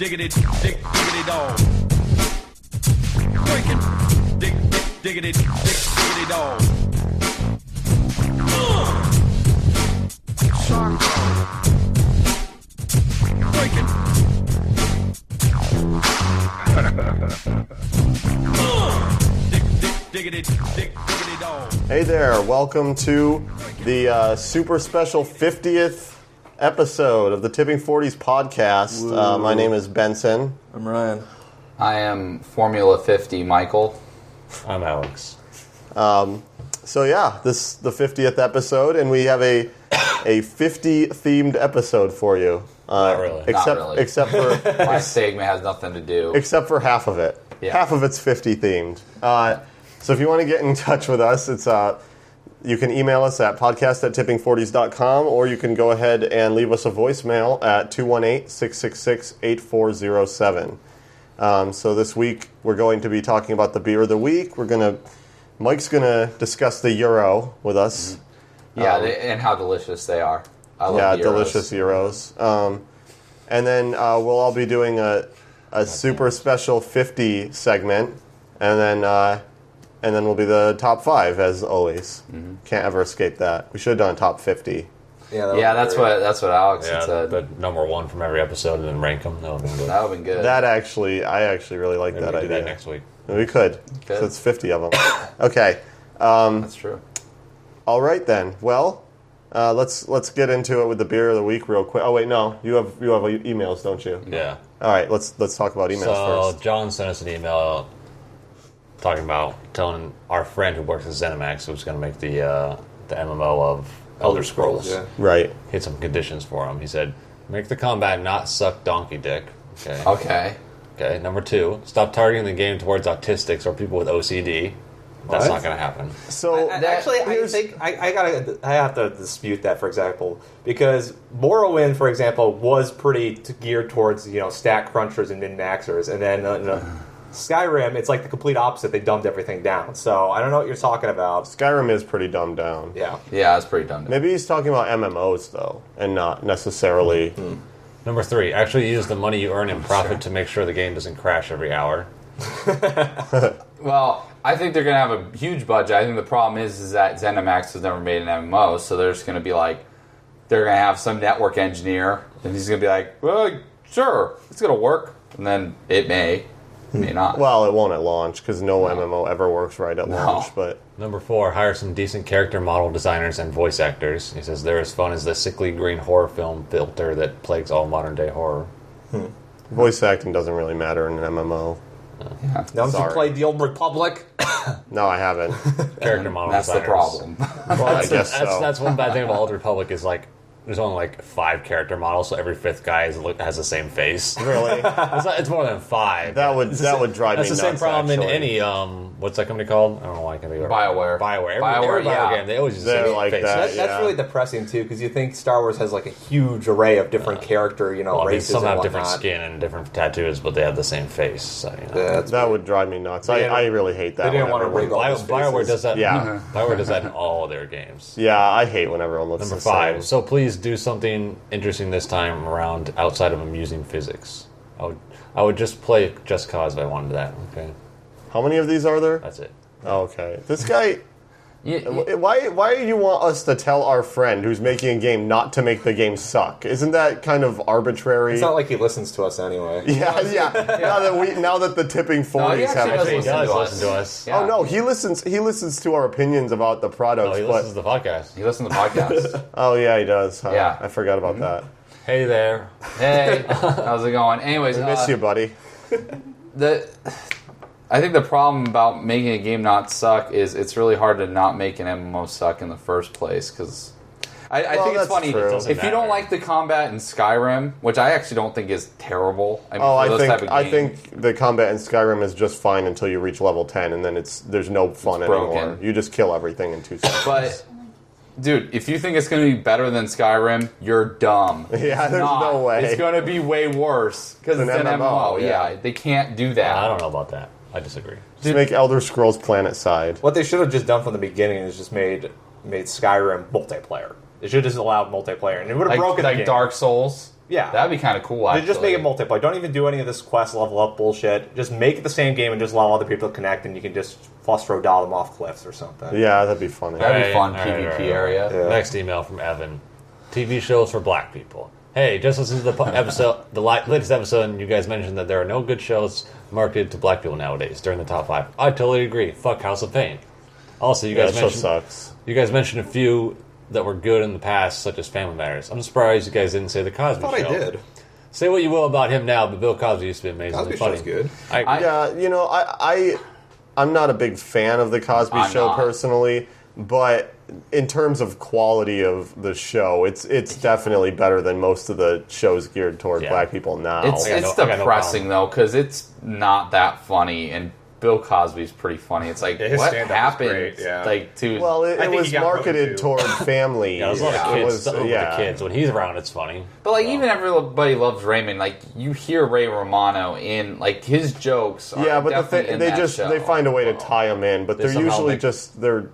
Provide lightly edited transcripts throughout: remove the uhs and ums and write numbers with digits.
diggity, diggity dog. Breaking, diggity, diggity dog. Shark. Breaking. Diggity dog. Hey there, welcome to the super special 50th episode of the T40's podcast. My name is Benson. I'm Ryan. I am Formula 50 Michael. I'm Alex. So yeah, this is the 50th episode, and we have a 50 themed episode for you. Not really. Except for My segment has nothing to do. except for half of it. Yeah. Half of it's 50 themed. So if you want to get in touch with us, it's you can email us at podcast@tipping40s.com, or you can go ahead and leave us a voicemail at 218-666-8407. So this week we're going to be talking about the beer of the week. Mike's gonna discuss the Euro with us. Yeah, and how delicious they are. I love Euros. Delicious Euros. And then we'll all be doing a super special 50 segment, and then we'll be the top 5 as always. Mm-hmm. Can't ever escape that. We should have done top 50. Yeah, that's what Alex had said. The number one from every episode and then rank them. That would have been good. That would have been good. I actually really like Maybe that we can do idea. that next week. We could. So it's 50 of them. Okay. That's true. All right then. Well, let's get into it with the beer of the week real quick. Oh wait, no, you have emails, don't you? Yeah. All right, let's talk about emails So first. John sent us an email telling our friend who works at ZeniMax who's going to make the MMO of Elder Scrolls. Yeah. Right. He had some conditions for him. He said, make the combat not suck donkey dick. Okay. Okay. Number 2, stop targeting the game towards autistics or people with OCD. That's not going to happen. So Actually, I think I have to dispute that, for example, because Morrowind, for example, was pretty geared towards stat crunchers and min maxers, and then Skyrim, it's like the complete opposite. They dumbed everything down. So I don't know what you're talking about. Skyrim is pretty dumbed down. Yeah, it's pretty dumb. Maybe he's talking about MMOs though, and not necessarily. Number 3, actually use the money you earn in profit to make sure the game doesn't crash every hour. Well, I think they're going to have a huge budget. I think the problem is that ZeniMax has never made an MMO, so they're just going to be like, they're going to have some network engineer, and he's going to be like, well, sure, it's going to work. And then it may not. Well, it won't at launch because no MMO ever works right at launch. But Number 4, hire some decent character model designers and voice actors. He says they're as fun as the sickly green horror film filter that plagues all modern day horror. voice acting doesn't really matter in an MMO. Yeah. now if you Sorry. played the Old Republic, No, I haven't. Character model That's designers. the problem. Well, I guess so. That's one bad thing about Old Republic is like there's only like 5 character models, so every 5th guy has the same face. Really, It's more than 5. that would drive me That's nuts. the same problem actually. in any what's that company called? I don't know why I can't think of it. BioWare. Every yeah. game, they always use the They're same like face. that. that's Yeah. really depressing too, because you think Star Wars has like a huge array of different character, Well, I mean, races some and have whatnot. different skin and different tattoos, but they have the same face. So, That would drive me nuts. I really hate that. they didn't when want to everyone- rig all those BioWare faces. does that. Yeah. BioWare does that in all of their games. Yeah, I hate when everyone looks Number the 5. same. So please do something interesting this time around outside of amusing physics. I would just play Just Cause if I wanted that. Okay, How many of these are there? that's it. Oh, okay. This guy. You- Why do you want us to tell our friend who's making a game not to make the game suck? Isn't that kind of arbitrary? It's not like he listens to us anyway. Yeah. Now that the tipping 40s actually have does He listen does to listen to us. Yeah. Oh no, he listens to our opinions about the products. Oh, he but listens to the podcast. You listen to the podcast. oh yeah, he does. Huh? Yeah. I forgot about that. Hey there. Hey, how's it going? Anyways, I miss you, buddy. I think the problem about making a game not suck is it's really hard to not make an MMO suck in the first place, because I think it's that's funny. true. It doesn't If you don't matter. like the combat in Skyrim, which I actually don't think is terrible. I mean, Oh, for those type of I games, think the combat in Skyrim is just fine until you reach level 10, and then there's no fun broken. anymore. You just kill everything in 2 seconds. But dude, if you think it's going to be better than Skyrim, you're dumb. Yeah, It's there's not. no way. It's going to be way worse because It's it's an an MMO. MMO, Yeah, yeah. they can't do that. I don't know about that. I disagree. Just make Elder Scrolls Planet Side. What they should have just done from the beginning is just made Skyrim multiplayer. They should have just allowed multiplayer, and it would have broken the like game. Dark Souls. Yeah. That'd be kind of cool, actually. Just make it multiplayer. Don't even do any of this quest level up bullshit. Just make it the same game and just allow other people to connect, and you can just Fustro dial them off cliffs or something. Yeah, that'd be funny. That'd be fun, All right, PvP all right. area. Yeah. Next email from Evan. TV shows for black people. Hey, just listen to the latest episode, and you guys mentioned that there are no good shows marketed to black people nowadays during the top 5. I totally agree. Fuck House of Pain. Also, you guys that show mentioned sucks. You guys mentioned a few that were good in the past, such as Family Matters. I'm surprised you guys didn't say the Cosby I Show. thought I did. Say what you will about him now, but Bill Cosby used to be amazingly Cosby funny. Show's good. Yeah, I'm not a big fan of the Cosby I'm Show not. personally, but in terms of quality of the show, it's definitely better than most of the shows geared toward black people now. It's I got no depressing, though, because it's not that funny, and Bill Cosby's pretty funny. It's like, his what stand-up is happened? great, yeah. Like, to well, I it think was he got marketed voted, too. toward family. Yeah, there's a lot of It kids. was- Over yeah. the kids. When he's around, it's funny. But like, even Everybody Loves Raymond. Like, you hear Ray Romano in like his jokes. Are Yeah, but the definitely thing, in they that just show. they find a way to tie them in, but They they're somehow usually make- just they're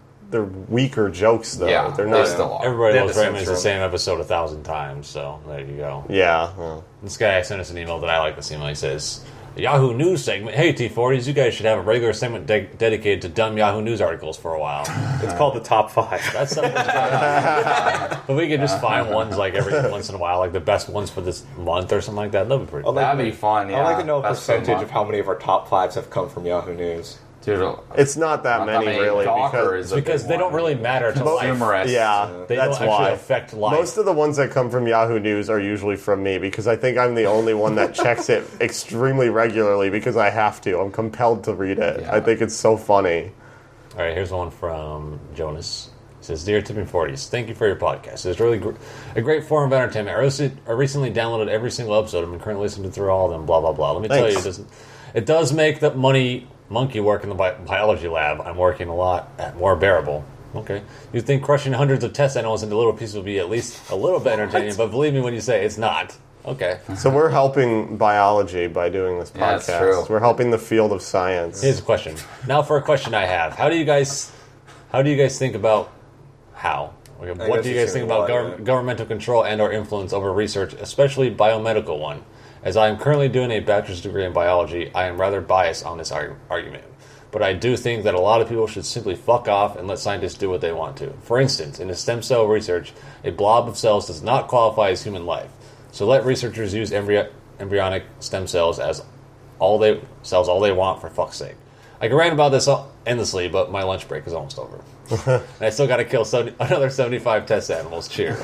weaker jokes though. Yeah, they're they not. still are. Everybody They Loves have the Raymond is the syndrome. same episode 1,000 times, so there you go. Yeah. Well. This guy sent us an email that I like this email. He says, the Yahoo News segment. Hey, T40's, you guys should have a regular segment dedicated to dumb Yahoo News articles for a while. It's called the top 5. That's something that's going on. But we could just find ones like every once in a while, like the best ones for this month or something like that. That'd be pretty cool. That'd be fun. Yeah, I'd like to know a Best of percentage month. of how many of our top 5s have come from Yahoo News. Dude, It's not that many really Gawker because is a Because big they don't one. really matter to life. Consumerist. yeah, They that's don't actually why. affect life. Most of the ones that come from Yahoo News are usually from me because I think I'm the only one that checks it extremely regularly because I have to. I'm compelled to read it. Yeah. I think it's so funny. All right, here's one from Jonas. He says, Dear Tipping 40s, thank you for your podcast. It's really a great form of entertainment. I recently downloaded every single episode. I'm currently listening through all of them, blah, blah, blah. Let me tell you, it does make the monkey work in the biology lab I'm working a lot at more bearable. Okay. You'd think crushing hundreds of test animals into little pieces would be at least a little bit entertaining, but believe me when you say it's not. Okay. So we're helping biology by doing this Yeah, podcast. that's true. We're helping the field of science. Here's a question. Now for a question I have. How do you guys think about how? Okay, what guess do you it's guys think gonna about be a lot, yeah. governmental control and or influence over research, especially biomedical one? As I am currently doing a bachelor's degree in biology, I am rather biased on this argument. But I do think that a lot of people should simply fuck off and let scientists do what they want to. For instance, in a stem cell research, a blob of cells does not qualify as human life. So let researchers use embryonic stem cells as all they want, for fuck's sake. I can rant about this endlessly, but my lunch break is almost over. And I still got to kill another 75 test animals. Cheers.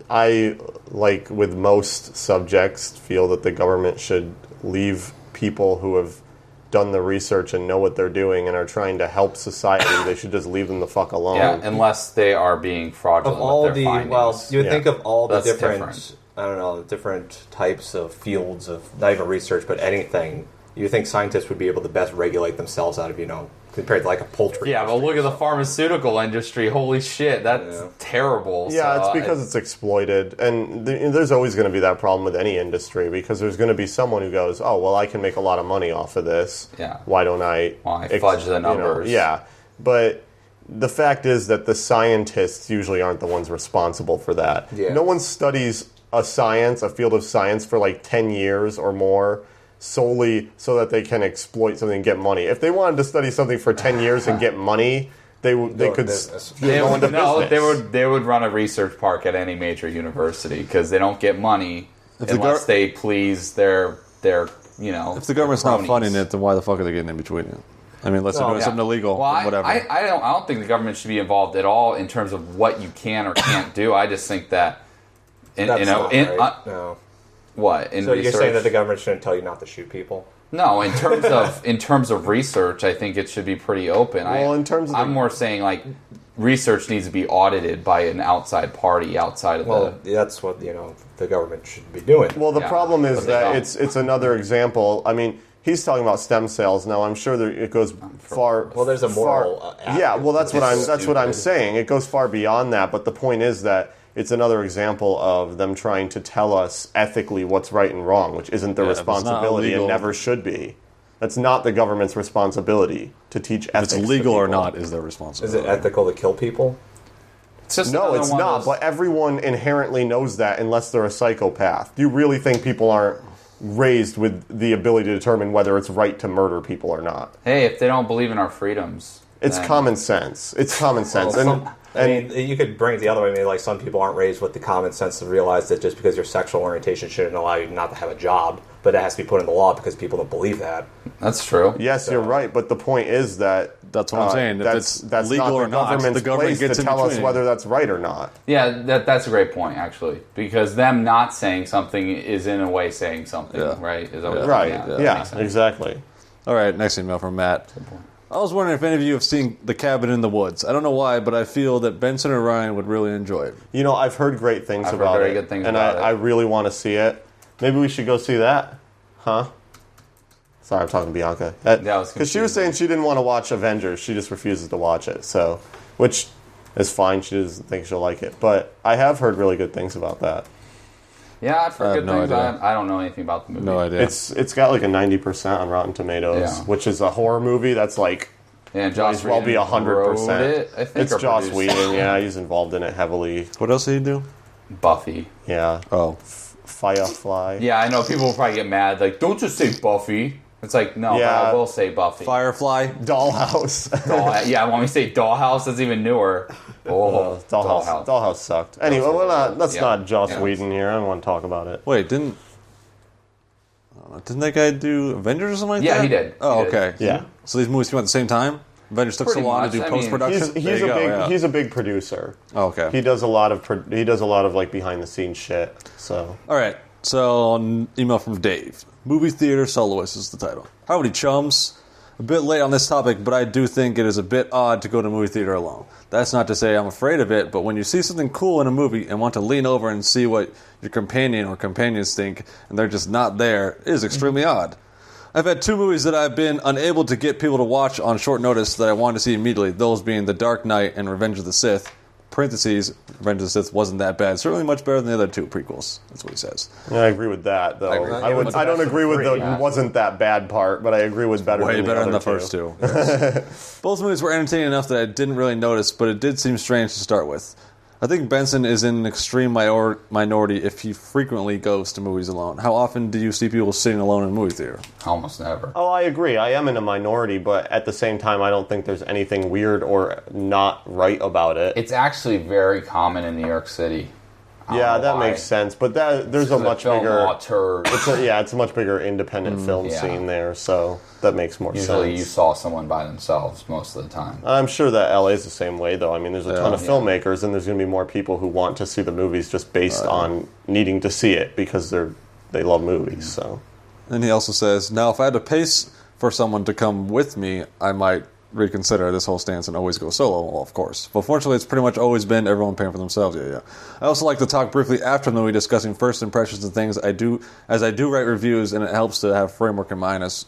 I, like with most subjects, feel that the government should leave people who have done the research and know what they're doing and are trying to help society. They should just leave them the fuck alone. Yeah, unless they are being fraudulent Of all with their the, findings. well, you would Yeah. think of all the That's different, different. I don't know, different types of fields of, not even research, but anything. You think scientists would be able to best regulate themselves out of, compared to like a poultry. Yeah, but look at the pharmaceutical industry. Holy shit, that's Yeah. terrible. Yeah, So, it's because it's exploited. And there's always going to be that problem with any industry because there's going to be someone who goes, oh, well, I can make a lot of money off of this. Yeah. Why don't I... Why fudge the numbers? Yeah. But the fact is that the scientists usually aren't the ones responsible for that. Yeah. No one studies a field of science for like 10 years or more solely so that they can exploit something and get money. If they wanted to study something for 10 years and get money, they could business. go into business. they would run a research park at any major university because they don't get money If the unless they please their If the government's not cronies. funding it, then why the fuck are they getting in between it? I mean, unless they're doing Yeah. something illegal, Well, or whatever. I don't think the government should be involved at all in terms of what you can or can't do. I just think that That's not right. No. what in So research. you're saying that the government shouldn't tell you not to shoot people? No, in terms of research, I think it should be pretty open. Well, in terms of I'm more saying like research needs to be audited by an outside party outside of Well, that's what the government should be doing. Well, the Yeah, problem is but they that don't. it's another example. I mean, he's talking about stem cells. Now, I'm sure it goes far. Well, there's a moral far- yeah, well, that's what It's I'm stupid. saying. It goes far beyond that. But the point is that it's another example of them trying to tell us ethically what's right and wrong, which isn't their Yeah, if it's not responsibility and illegal- never should be. That's not the government's responsibility to teach if ethics. it's to legal or people. not is their Is responsibility. it ethical to kill people? It's just No, another it's one of not. those- But everyone inherently knows that unless they're a psychopath. Do you really think people aren't raised with the ability to determine whether it's right to murder people or not? Hey, if they don't believe in our freedoms, It's then- common sense. It's common sense. I mean, you could bring it the other way. Maybe like some people aren't raised with the common sense to realize that just because your sexual orientation shouldn't allow you not to have a job, but it has to be put in the law because people don't believe that. That's true. Yes, you're right. But the point is that That's what I'm saying. If That's it's legal not or the not, government's the government place gets to in tell us between. whether that's right or not. Yeah, that's a great point, actually, because them not saying something is in a way saying something, Yeah. right? Is that what- Right. that Yeah, makes sense. exactly. All right, next email from Matt. I was wondering if any of you have seen The Cabin in the Woods. I don't know why, but I feel that Benson or Ryan would really enjoy it. You know, I've heard great things I've heard about very it. good things and about it. I really want to see it. Maybe we should go see that. Huh? Sorry, I'm talking to Bianca. Yeah, I was Because she was saying confused. she didn't want to watch Avengers. She just refuses to watch it. So, which is fine. She doesn't think she'll like it. But I have heard really good things about that. Yeah, I've heard I have good no things. idea. I don't know anything about the movie. No idea. It's got like a 90% on Rotten Tomatoes, Yeah. which is a horror movie that's like Yeah, might Joss as well be Whedon 100%. wrote it, I think, It's or Joss produced Whedon. Yeah, he's involved in it heavily. What else did he do? Buffy. Yeah, Oh. Firefly. Yeah, I know people will probably get mad. Like, don't just say Buffy. It's like, no, Yeah. but I will say Buffy. Firefly. Dollhouse. Yeah, when we say Dollhouse, that's even newer. Oh, Dollhouse sucked. Anyway, let's Yeah. not Joss Yeah. Whedon here. I don't want to talk about it. Wait, didn't that guy do Avengers or something like Yeah, that? he did. Oh, He did. okay. Yeah. So these movies came out at the same time? Avengers took Pretty so long much. to do I mean, post-production? He's a big producer. Oh, okay. He does a lot of like behind the scenes shit. So All right. So, an email from Dave. Movie Theater Soloist is the title. Howdy, chums. A bit late on this topic, but I do think it is a bit odd to go to a movie theater alone. That's not to say I'm afraid of it, but when you see something cool in a movie and want to lean over and see what your companion or companions think, and they're just not there, it is extremely odd. I've had two movies that I've been unable to get people to watch on short notice that I wanted to see immediately, those being The Dark Knight and Revenge of the Sith. Parentheses, Revenge of the Sith wasn't that bad. Certainly much better than the other two prequels. That's what he says. yeah, I agree with that, though. agree. I don't agree with the Yeah. wasn't that bad part, but I agree with better. Way than better the than the other first two. Yes. Both movies were entertaining enough that I didn't really notice, but it did seem strange to start with. I think Benson is in an extreme minority if he frequently goes to movies alone. How often do you see people sitting alone in a movie theater? Almost never. Oh, I agree. I am in a minority, but at the same time, I don't think there's anything weird or not right about it. It's actually very common in New York City. I don't Yeah, know that why. makes sense. But there's a The much film bigger. auteur. It's a much bigger independent film yeah. scene there, so that makes more Usually sense. you saw someone by themselves most of the time. I'm sure that LA is the same way, though. I mean, there's a ton of Yeah. filmmakers, and there's going to be more people who want to see the movies just based on needing to see it because they love movies. So And he also says, now if I had to pay for someone to come with me, I might reconsider this whole stance and always go solo, well, of course. But fortunately, it's pretty much always been everyone paying for themselves, yeah. I also like to talk briefly after the movie, discussing first impressions and things I do write reviews, and it helps to have framework in mind as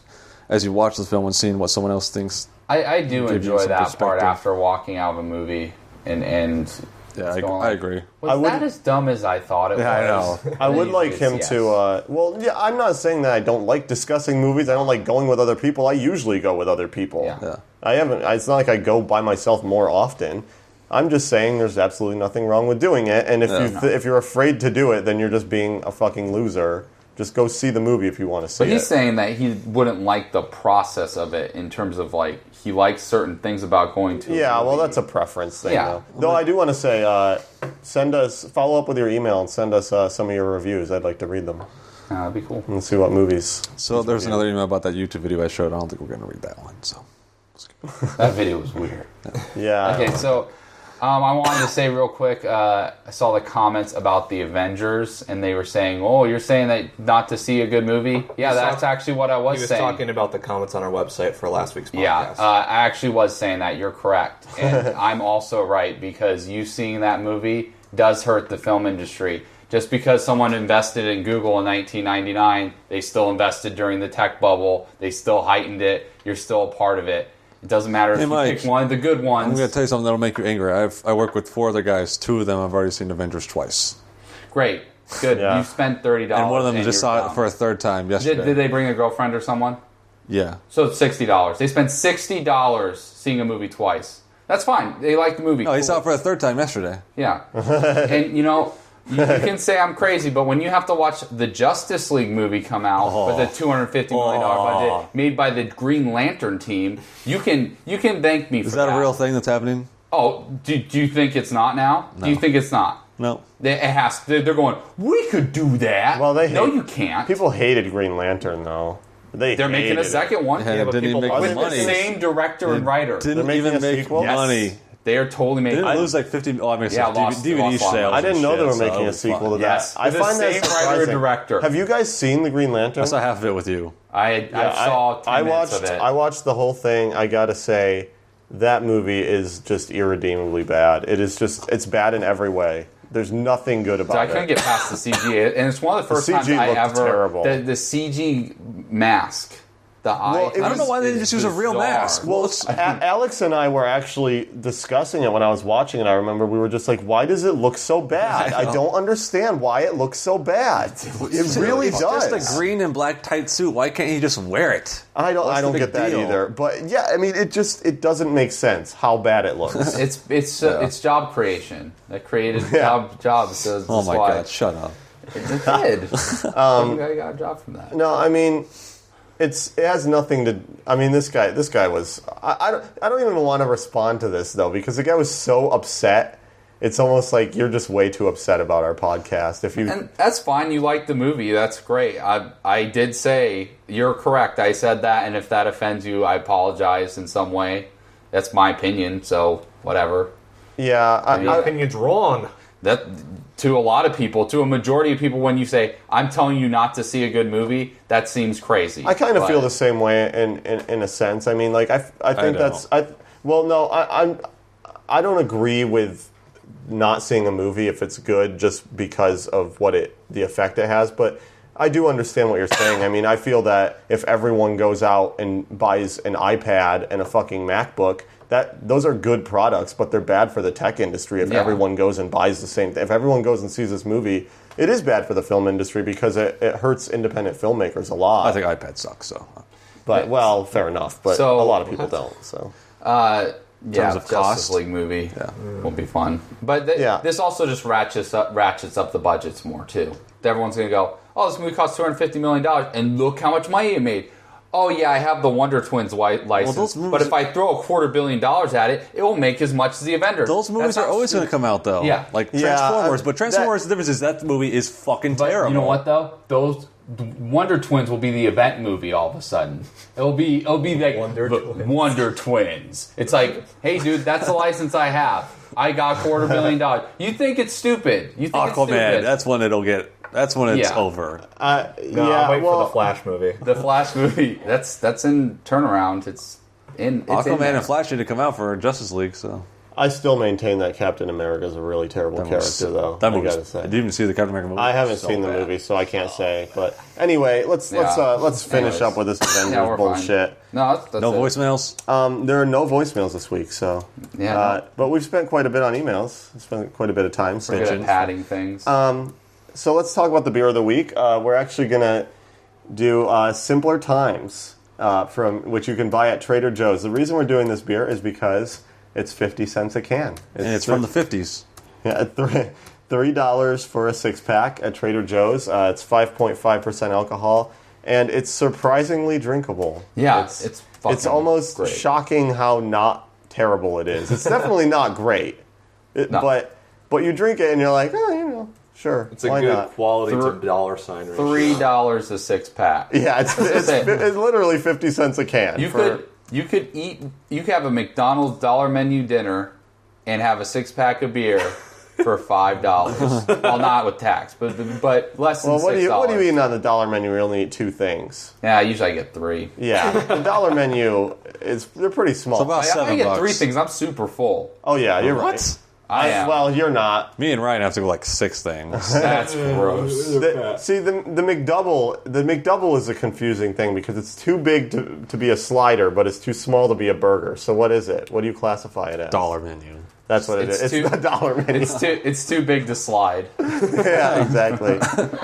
you watch the film and seeing what someone else thinks. I do Give you enjoy some that part perspective. after walking out of a movie and Yeah, it's I going like, agree. Was that as dumb as I thought it Yeah, was? I know. I would like Yes, him yes. to. Well, yeah, I'm not saying that I don't like discussing movies. I don't like going with other people. I usually go with other people. Yeah. I haven't. It's not like I go by myself more often. I'm just saying there's absolutely nothing wrong with doing it. And if you're afraid to do it, then you're just being a fucking loser. Just go see the movie if you want to see But it. he's saying that he wouldn't like the process of it in terms of like he likes certain things about going to. Yeah, a well, movie. that's a preference thing, Yeah. though. Though I do want to say, follow up with your email and send us some of your reviews. I'd like to read them That'd be cool. and see what movies. So there's another email about that YouTube video I showed. I don't think we're going to read that one. So That video was weird. Yeah. Okay, so I wanted to say real quick, I saw the comments about the Avengers, and they were saying, oh, you're saying that not to see a good movie? Yeah, that's actually what I was He was saying. talking about the comments on our website for last week's podcast. Yeah, I actually was saying that. You're correct. And I'm also right, because you seeing that movie does hurt the film industry. Just because someone invested in Google in 1999, they still invested during the tech bubble. They still heightened it. You're still a part of it. It doesn't matter if Hey, you Mike, pick one of the good ones. I'm going to tell you something that'll make you angry. I work with 4 other guys. 2 of them I've already seen Avengers twice. Great. Good. Yeah. You spent $30. And one of them just you're saw done. it for a 3rd time yesterday. Did they bring a girlfriend or someone? Yeah. So it's $60. They spent $60 seeing a movie twice. That's fine. They like the movie. No, he Cool. saw it for a third time yesterday. Yeah. And, you can say I'm crazy, but when you have to watch the Justice League movie come out with a $250 million budget made by the Green Lantern team, you can thank me for that. Is that a real thing that's happening? Oh, do you think it's not now? No. Do you think it's not? No. It has. They're going, we could do that. Well, No, you can't. People hated Green Lantern, though. They're making a second one. Yeah, it but didn't even people make love money. With the same director and writer. Didn't making even a make sequel? Yes. money. They are totally making. Didn't it lose like 50? Oh, I mean, Yeah, DVD lost sales. I didn't and know shit, they were so making it a was sequel fine. to Yes. that. I With the find that same writer and surprising. director. Have you guys seen the Green Lantern? I saw half of it with you. I saw 10 minutes watched. of it. I watched the whole thing. I gotta say, that movie is just irredeemably bad. It's bad in every way. There's nothing good about So I it. couldn't get past the CG, and it's one of the first times CG I looked ever terrible. the CG mask. The eye. Well, I don't know why they didn't is just use a real bizarre. mask. Well, Alex and I were actually discussing it when I was watching it. I remember we were just like, why does it look so bad? I don't understand why it looks so bad. It really it's does. just a green and black tight suit. Why can't he just wear it? I don't What's the big get that deal? either. But yeah, I mean, it doesn't make sense how bad it looks. It's job creation that created jobs. So Oh that's my why god! Shut up. It did. You got a job from that. No, I mean, it has nothing to. I mean, this guy was. I don't even want to respond to this though, because the guy was so upset. It's almost like you're just way too upset about our podcast. And that's fine. You like the movie. That's great. I did say you're correct. I said that, and if that offends you, I apologize in some way. That's my opinion. So whatever. yeah, Your opinion's wrong. That to a lot of people, to a majority of people, when you say I'm telling you not to see a good movie, that seems crazy. I kind of But- feel the same way in a sense. I mean, like I think don't. I don't agree with not seeing a movie if it's good just because of the effect it has, but I do understand what you're saying. I mean, I feel that if everyone goes out and buys an iPad and a fucking MacBook, those are good products, but they're bad for the tech industry if everyone goes and buys the same thing. If everyone goes and sees this movie, it is bad for the film industry because it hurts independent filmmakers a lot. I think iPad sucks. So But, well, fair enough, but So- a lot of people don't, so. Yeah, terms of Justice cost. League movie Yeah. won't be fun. But Yeah. this also just ratchets up the budgets more too. Everyone's gonna go, oh, this movie cost $250 million, and look how much money it made. Oh yeah, I have the Wonder Twins license, those movies- but if I throw $250 million at it, it will make as much as the Avengers. those movies are always going to come out though. Yeah. like Yeah, Transformers. But Transformers, the difference is that movie is fucking But terrible. you know what though? Those Wonder Twins will be the event movie all of a sudden. It'll be like Wonder Twins. It's like, hey dude, that's the license I have. I got $250 million. You think it's stupid? You think it's Aquaman. stupid? That's when it'll get. That's when it's Yeah. over. No, I'm waiting for the Flash movie. The Flash movie. That's in turnaround. It's in Aquaman there. and Flash need to come out for Justice League. So I still maintain that Captain America is a really terrible character, though. That I movie. gotta say. Did you even see the Captain America movie? I haven't So seen the bad. movie, so I can't say. But anyway, let's finish Anyways. up with this Avengers we're bullshit. fine. No, that's No it. voicemails. There are no voicemails this week, so Yeah, but we've spent quite a bit on emails. Spent quite a bit of time. we're good at padding things. So let's talk about the beer of the week. We're actually gonna do Simpler Times from which you can buy at Trader Joe's. The reason we're doing this beer is because it's 50 cents a can. And it's from the 50s. Yeah, $3 for a 6-pack at Trader Joe's. It's 5.5% alcohol, and it's surprisingly drinkable. Yeah, it's fucking almost great. shocking how not terrible it is. It's definitely not great, No. but you drink it and you're like, oh, sure, It's a why good not? quality to dollar sign ratio. $3 a 6-pack. Yeah, it's literally 50 cents a can. You could have a McDonald's dollar menu dinner and have a 6-pack of beer for $5. Well, not with tax, but less than Well, $6. what do you mean on the dollar menu? We only eat 2 things. Yeah, usually I get 3. Yeah, the dollar menu they're pretty small. It's about I get $7. 3 things. I'm super full. Oh yeah, you're right. What? I am. Well, you're not. Me and Ryan have to go like 6 things. That's gross. See, the McDouble is a confusing thing because it's too big to be a slider, but it's too small to be a burger. So what is it? What do you classify it as? Dollar menu. That's what it is. It's the dollar menu. It's too big to slide. Yeah, exactly.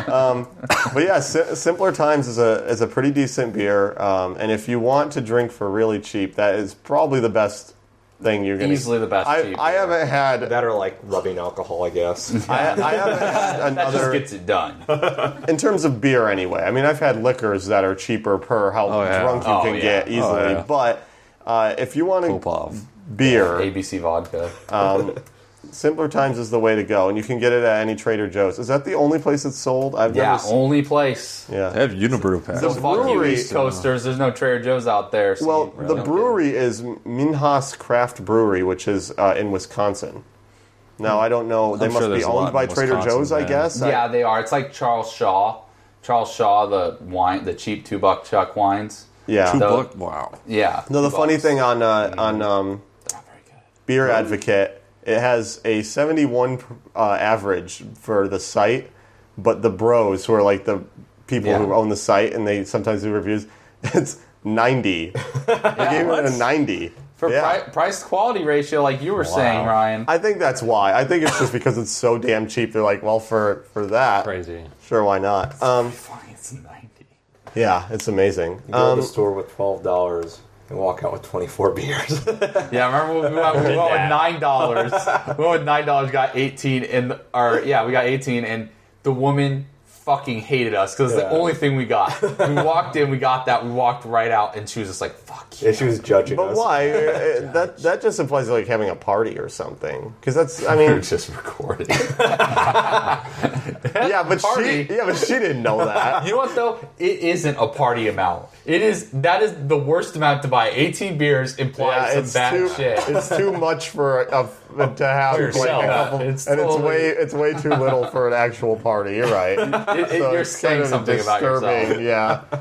But yeah, Simpler Times is a pretty decent beer, and if you want to drink for really cheap, that is probably the best thing you're gonna Easily the best cheap I beer. haven't had. That or like rubbing alcohol, I guess. I haven't had That just another. gets it done. In terms of beer, anyway. I mean, I've had liquors that are cheaper per how Oh, yeah. drunk you Oh, can yeah. get easily. yeah. But if you want Popov. beer, ABC vodka. Simpler Times is the way to go, and you can get it at any Trader Joe's. Is that the only place it's sold? I've Yeah, never. only place. They Yeah. have Unibrew packs. So fuck you, brewery- East Coasters. There's no Trader Joe's out there. So Well, you really the don't brewery is Minhas Craft Brewery, which is in Wisconsin. Now, I don't know. They I'm must sure be there's a lot owned by in Trader Wisconsin, Joe's, I yeah. guess. get it. Yeah, they are. It's like Charles Shaw. Charles Shaw, the wine, the cheap $2 chuck wines. Yeah. $2? Wow. Yeah. No, the $2. funny thing on They're not very good. Beer Advocate, it has a 71 average for the site, but the bros, who are like the people Yeah. who own the site and they sometimes do reviews, it's 90. They gave it a 90. For Yeah. price quality ratio, like you were saying, Ryan. I think that's why. I think it's just because it's so damn cheap. They're like, well, for that, Crazy. sure, why not? Funny, it's 90. Yeah, it's amazing. You go to the store with $12 and walk out with 24 beers. Yeah, remember when we went with $9? We went with $9, got 18, and we got 18, and the woman fucking hated us because it's the Yeah. only thing we got. We walked in, we got that, we walked right out, and she was just like, "Fuck you." Yeah, she was judging But us. why? That just implies like having a party or something. Because that's, I We were mean, just recording. yeah, but party. she didn't know that. You know what though? It isn't a party amount. That is the worst amount to buy. 18 beers implies some bad shit. It's too much for to have like yourself. a couple, It's and totally- it's way too little for an actual party. You're right. So You're it's saying kind of something about disturbing, yourself. Yeah.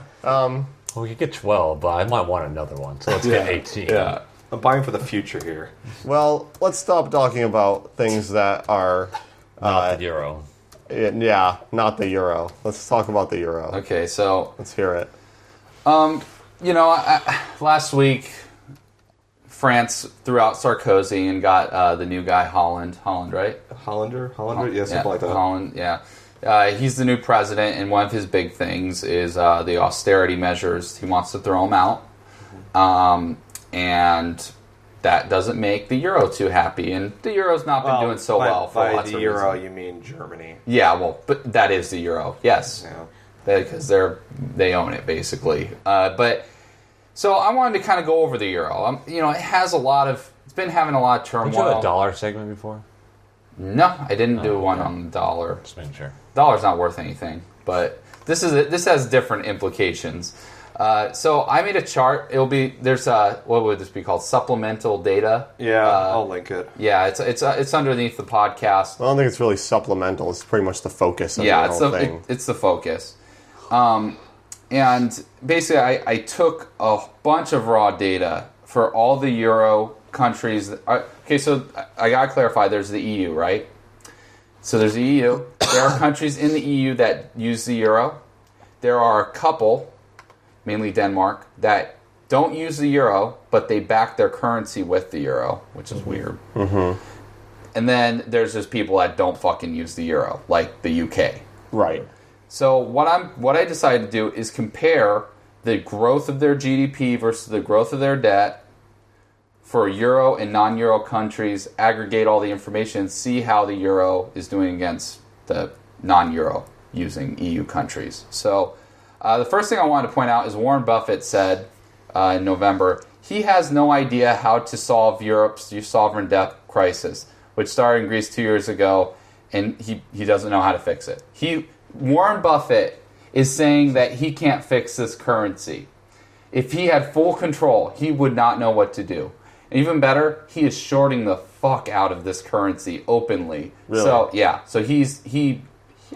Well, we could get 12, but I might want another one. So let's get 18. Yeah. I'm buying for the future here. Well, let's stop talking about things that are, Not the Euro. yeah, not the euro. Let's talk about the euro. Okay, so Let's hear it. last week France threw out Sarkozy and got the new guy Holland, right? Hollander, yeah, something like that. Holland, yeah. He's the new president, and one of his big things is the austerity measures. He wants to throw them out, and that doesn't make the euro too happy. And the euro's not been doing so well for by lots the of euro, reasons. you mean Germany? Yeah, well, but that is the euro. Yes, Yeah. because they own it basically. But so I wanted to kind of go over the euro. It has it's been having a lot of Did you have a turmoil. dollar segment before? No, I didn't do one okay. on the dollar. Just making sure. Dollar's not worth anything, but this has different implications. So I made a chart. There's what would this be called? Supplemental data. Yeah, I'll link it. Yeah, it's underneath the podcast. I don't think it's really supplemental. It's pretty much the focus of Yeah, the it's whole the thing. it's the focus. And basically, I took a bunch of raw data for all the euro countries. Okay, so I gotta clarify. There's the EU, right? So there's the EU. There are countries in the EU that use the euro. There are a couple, mainly Denmark, that don't use the euro, but they back their currency with the euro, which is weird. Mm-hmm. And then there's just people that don't fucking use the euro, like the UK. Right. So what I decided to do is compare the growth of their GDP versus the growth of their debt for euro and non-euro countries, aggregate all the information, see how the euro is doing against the non-euro using EU countries. So the first thing I wanted to point out is Warren Buffett said in November, he has no idea how to solve Europe's sovereign debt crisis, which started in Greece 2 years ago, and he doesn't know how to fix it. Warren Buffett is saying that he can't fix this currency. If he had full control, he would not know what to do. And even better, he is shorting the fuck out of this currency openly. Really? So yeah, so I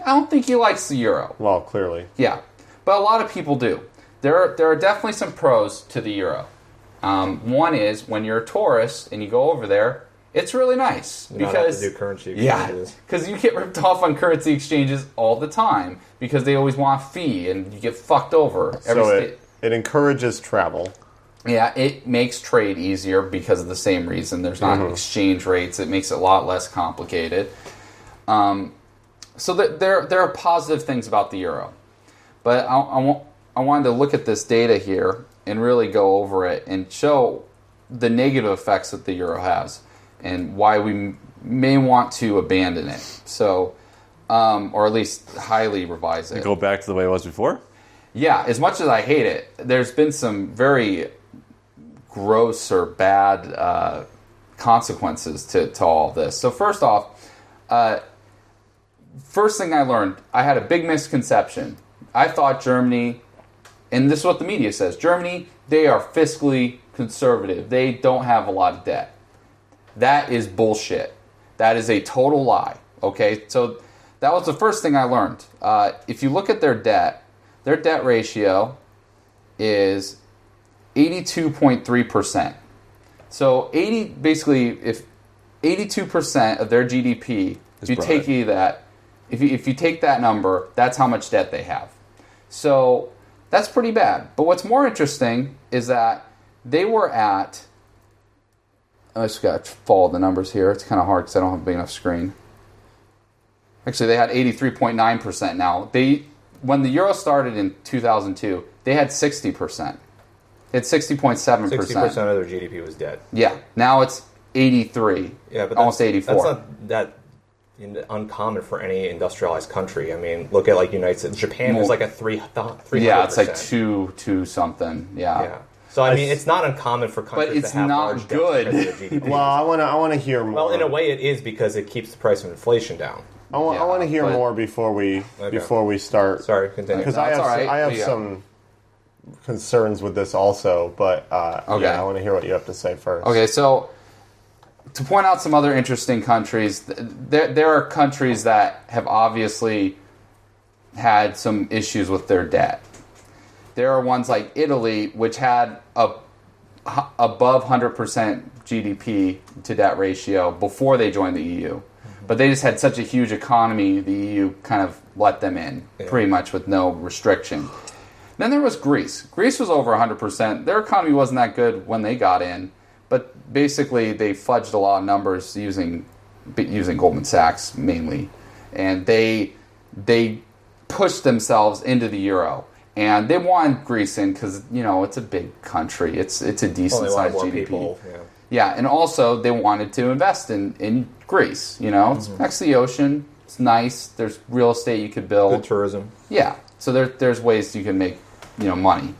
don't think he likes the euro. Well, clearly. Yeah, but a lot of people do. There are definitely some pros to the euro. One is when you're a tourist and you go over there, it's really nice You don't because have to do currency yeah, exchanges. because you get ripped off on currency exchanges all the time because they always want a fee and you get fucked over. It encourages travel. Yeah, it makes trade easier because of the same reason. There's not exchange rates. It makes it a lot less complicated. So there are positive things about the euro. But I wanted to look at this data here and really go over it and show the negative effects that the euro has and why we may want to abandon it. So, or at least highly revise it. Go back to the way it was before? Yeah, as much as I hate it, there's been some very gross or bad consequences to all of this. So first off, first thing I learned, I had a big misconception. I thought Germany, and this is what the media says, Germany, they are fiscally conservative. They don't have a lot of debt. That is bullshit. That is a total lie. Okay, so that was the first thing I learned. If you look at their debt ratio is 82.3%. So if 82% of their GDP, if you take that number, that's how much debt they have. So that's pretty bad. But what's more interesting is that they were at, I just got to follow the numbers here. It's kind of hard because I don't have a big enough screen. Actually, they had 83.9% now. When the euro started in 2002, they had 60%. It's 60.7%. 60% of their GDP was debt. Yeah. Now it's 83. Yeah, but almost 84. That's not that uncommon for any industrialized country. I mean, look at like United States. Japan is like a 300%. Yeah, it's like two something. Yeah. So I mean, it's not uncommon for countries to have large debts compared to their GDP. Well, I want to hear more. Well, in a way, it is because it keeps the price of inflation down. I want to hear more before we start. Sorry, continue. Because I have some concerns with this also, but I want to hear what you have to say first. Okay, so to point out some other interesting countries, there are countries that have obviously had some issues with their debt. There are ones like Italy, which had above 100% GDP to debt ratio before they joined the EU. But they just had such a huge economy, the EU kind of let them in, pretty much with no restriction. Then there was Greece. Greece was over 100%. Their economy wasn't that good when they got in, but basically they fudged a lot of numbers using Goldman Sachs mainly. And they pushed themselves into the euro. And they wanted Greece in because, it's a big country. It's a decent-sized GDP. People, yeah, and also they wanted to invest in Greece. It's next to the ocean. It's nice. There's real estate you could build. Good tourism. Yeah, so there's ways you can make money.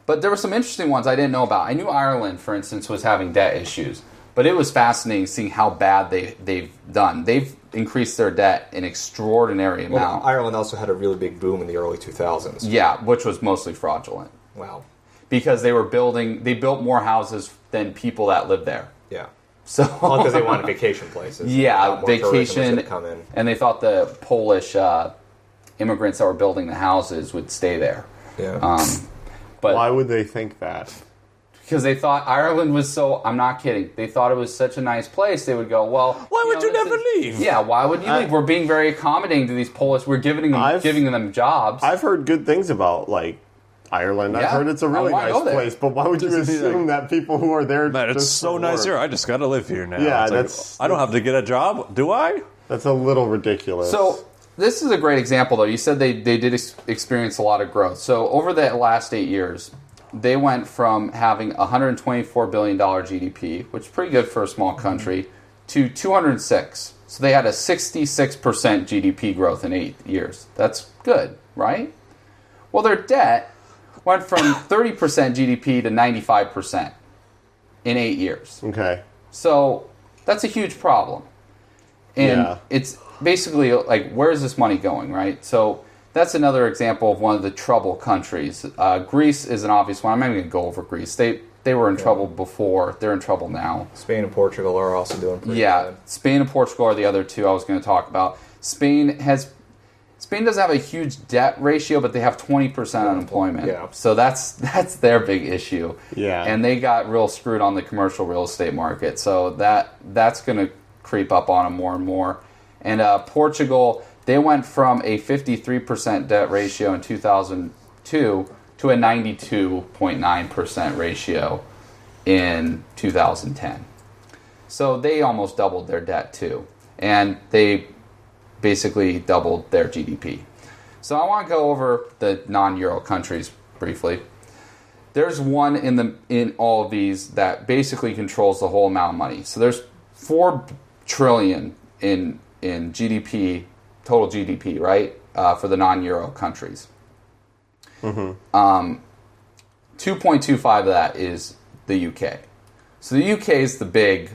But there were some interesting ones I didn't know about. I knew Ireland, for instance, was having debt issues, but it was fascinating seeing how bad they've done. They've increased their debt an extraordinary amount. Well, Ireland also had a really big boom in the early 2000s. Yeah, which was mostly fraudulent. Wow. Because they built more houses than people that lived there. Yeah. So because they wanted vacation places. Yeah, vacation, come in. And they thought the Polish immigrants that were building the houses would stay there. Yeah. But why would they think that? Because they thought Ireland was I'm not kidding. They thought it was such a nice place. They would go, well, why would you never leave? Yeah, why would you leave? We're being very accommodating to these Polish. We're giving them jobs. I've heard good things about Ireland. I've heard it's a really nice place, but why would you assume that people who are there? Man, it's so nice here. I just got to live here now. Yeah, I don't have to get a job, do I? That's a little ridiculous. So this is a great example, though. You said they did experience a lot of growth. So over the last 8 years, they went from having $124 billion GDP, which is pretty good for a small country, to 206. So they had a 66% GDP growth in 8 years. That's good, right? Well, their debt went from 30% GDP to 95% in 8 years. Okay. So that's a huge problem. And it's basically like, where is this money going, right? So that's another example of one of the trouble countries. Greece is an obvious one. I'm not even going to go over Greece. They were in trouble before. They're in trouble now. Spain and Portugal are also doing pretty bad. Spain and Portugal are the other two I was going to talk about. Spain doesn't have a huge debt ratio, but they have 20% unemployment. Yeah. So that's their big issue. Yeah. And they got real screwed on the commercial real estate market. So that's going to creep up on them more and more. And Portugal, they went from a 53% debt ratio in 2002 to a 92.9% ratio in 2010. So they almost doubled their debt too. And they basically doubled their GDP. So I want to go over the non-Euro countries briefly. there's one in all of these that basically controls the whole amount of money. So there's 4 trillion in GDP, total GDP, right, for the non-euro countries. 2.25 of that is the UK. So the UK is the big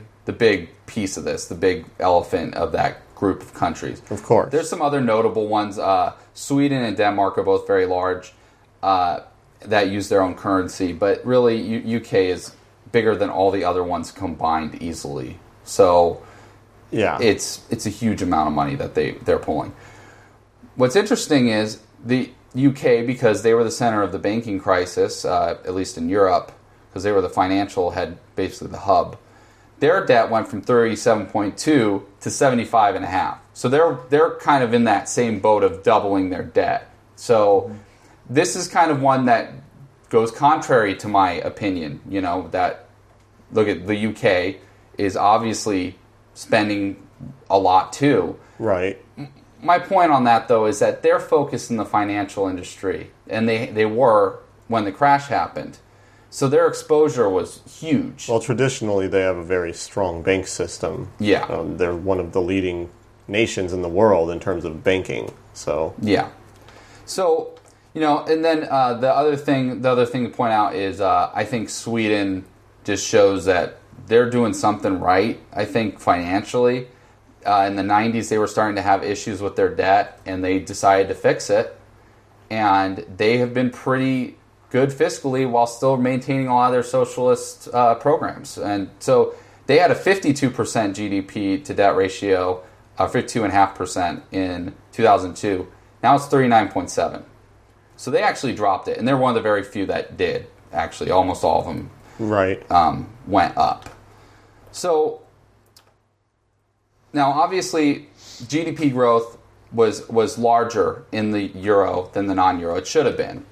piece of this, the big elephant of that group of countries. Of course. There's some other notable ones. Sweden and Denmark are both very large that use their own currency, but really UK is bigger than all the other ones combined easily. So yeah, it's a huge amount of money that they're pulling. What's interesting is the UK, because they were the center of the banking crisis, at least in Europe, because they were the financial head, basically the hub. Their debt went from 37.2 to 75.5. So they're kind of in that same boat of doubling their debt. So this is kind of one that goes contrary to my opinion. You know, that look at the UK is obviously spending a lot too. Right. My point on that, though, is that they're focused in the financial industry, and they were when the crash happened. So their exposure was huge. Well, traditionally, they have a very strong bank system. Yeah. They're one of the leading nations in the world in terms of banking. So yeah. So, you know, and then the other thing to point out is I think Sweden just shows that they're doing something right, I think, financially. In the 90s, they were starting to have issues with their debt, and they decided to fix it. And they have been pretty good fiscally while still maintaining a lot of their socialist programs. And so they had a 52% GDP to debt ratio, 52.5% in 2002. Now it's 39.7. So they actually dropped it, and they're one of the very few that did. Actually, almost all of them right. Went up. So now, obviously, GDP growth was larger in the euro than the non-euro. It should have been.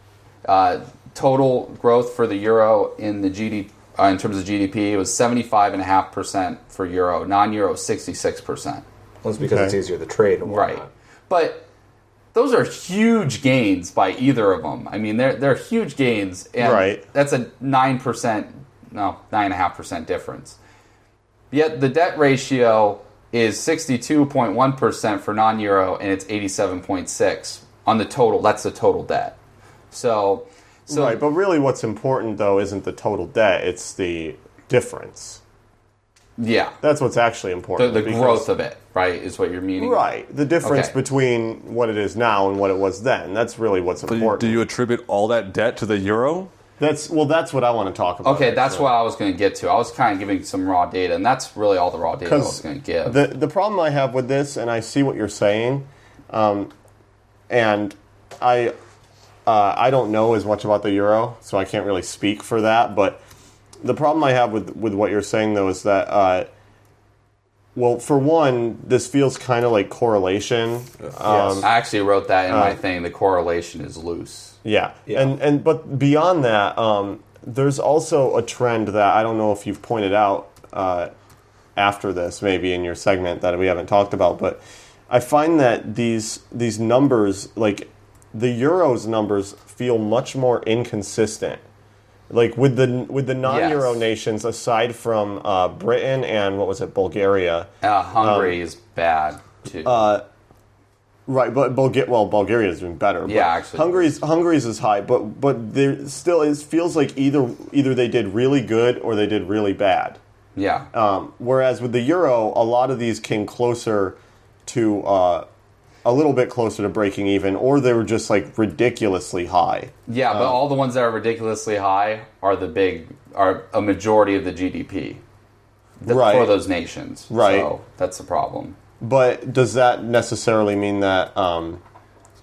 Total growth for the euro in the GDP, in terms of GDP, was 75.5% for euro. Non-euro, 66%. Well, it's because it's easier to trade and whatnot. Right, but those are huge gains by either of them. I mean, they're huge gains, and right. That's a 9.5% difference. Yet the debt ratio is 62.1% for non-euro, and it's 87.6 on the total. That's the total debt. So right, but really what's important, though, isn't the total debt. It's the difference. Yeah. That's what's actually important. The growth of it, right, is what you're meaning? Right. The difference Okay. between what it is now and what it was then. That's really what's important. Do you attribute all that debt to the euro? That's what I want to talk about. Okay, that's what I was going to get to. I was kind of giving some raw data, and that's really all the raw data I was going to give. The problem I have with this, and I see what you're saying, and I don't know as much about the euro, so I can't really speak for that. But the problem I have with what you're saying, though, is that, well, for one, this feels kind of like correlation. Yes. I actually wrote that in my thing. The correlation is loose. Yeah. But beyond that, there's also a trend that I don't know if you've pointed out after this, maybe in your segment that we haven't talked about, but I find that these numbers, like the euro's numbers, feel much more inconsistent. Like with the non-euro nations, aside from Britain and what was it, Bulgaria. Hungary is bad too. Right, but Bulgaria is doing better. But yeah, actually, Hungary's is high, but there still it feels like either they did really good or they did really bad. Yeah. Whereas with the euro, a lot of these came closer to a little bit closer to breaking even, or they were just like ridiculously high. Yeah, but all the ones that are ridiculously high are a majority of the GDP right. for those nations. Right. So that's the problem. But does that necessarily mean that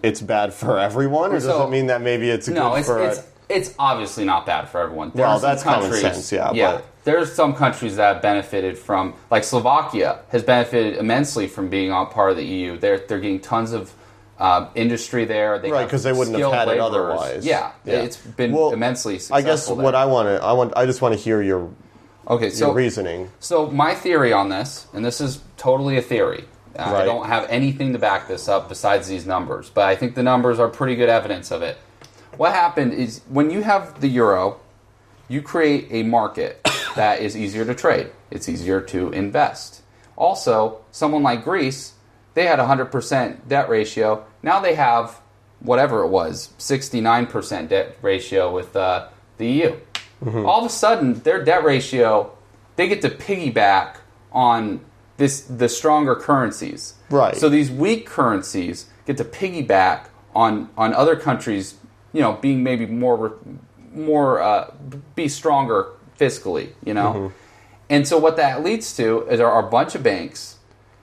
it's bad for everyone, or does it mean that maybe it's good for... It's obviously not bad for everyone. Well, that's common sense, yeah. But there's some countries that have benefited from, like Slovakia has benefited immensely from being on part of the EU. They're getting tons of industry there. Right, because they wouldn't have had it otherwise. Yeah, it's been immensely successful. I guess what I just want to hear your reasoning. So my theory on this, and this is totally a theory. Right. I don't have anything to back this up besides these numbers, but I think the numbers are pretty good evidence of it. What happened is when you have the euro you create a market that is easier to trade. It's easier to invest. Also, someone like Greece, they had 100% debt ratio. Now they have whatever it was, 69% debt ratio with the EU. All of a sudden, their debt ratio, they get to piggyback on the stronger currencies. Right. So these weak currencies get to piggyback on other countries, being maybe be stronger fiscally, And so what that leads to is there are a bunch of banks.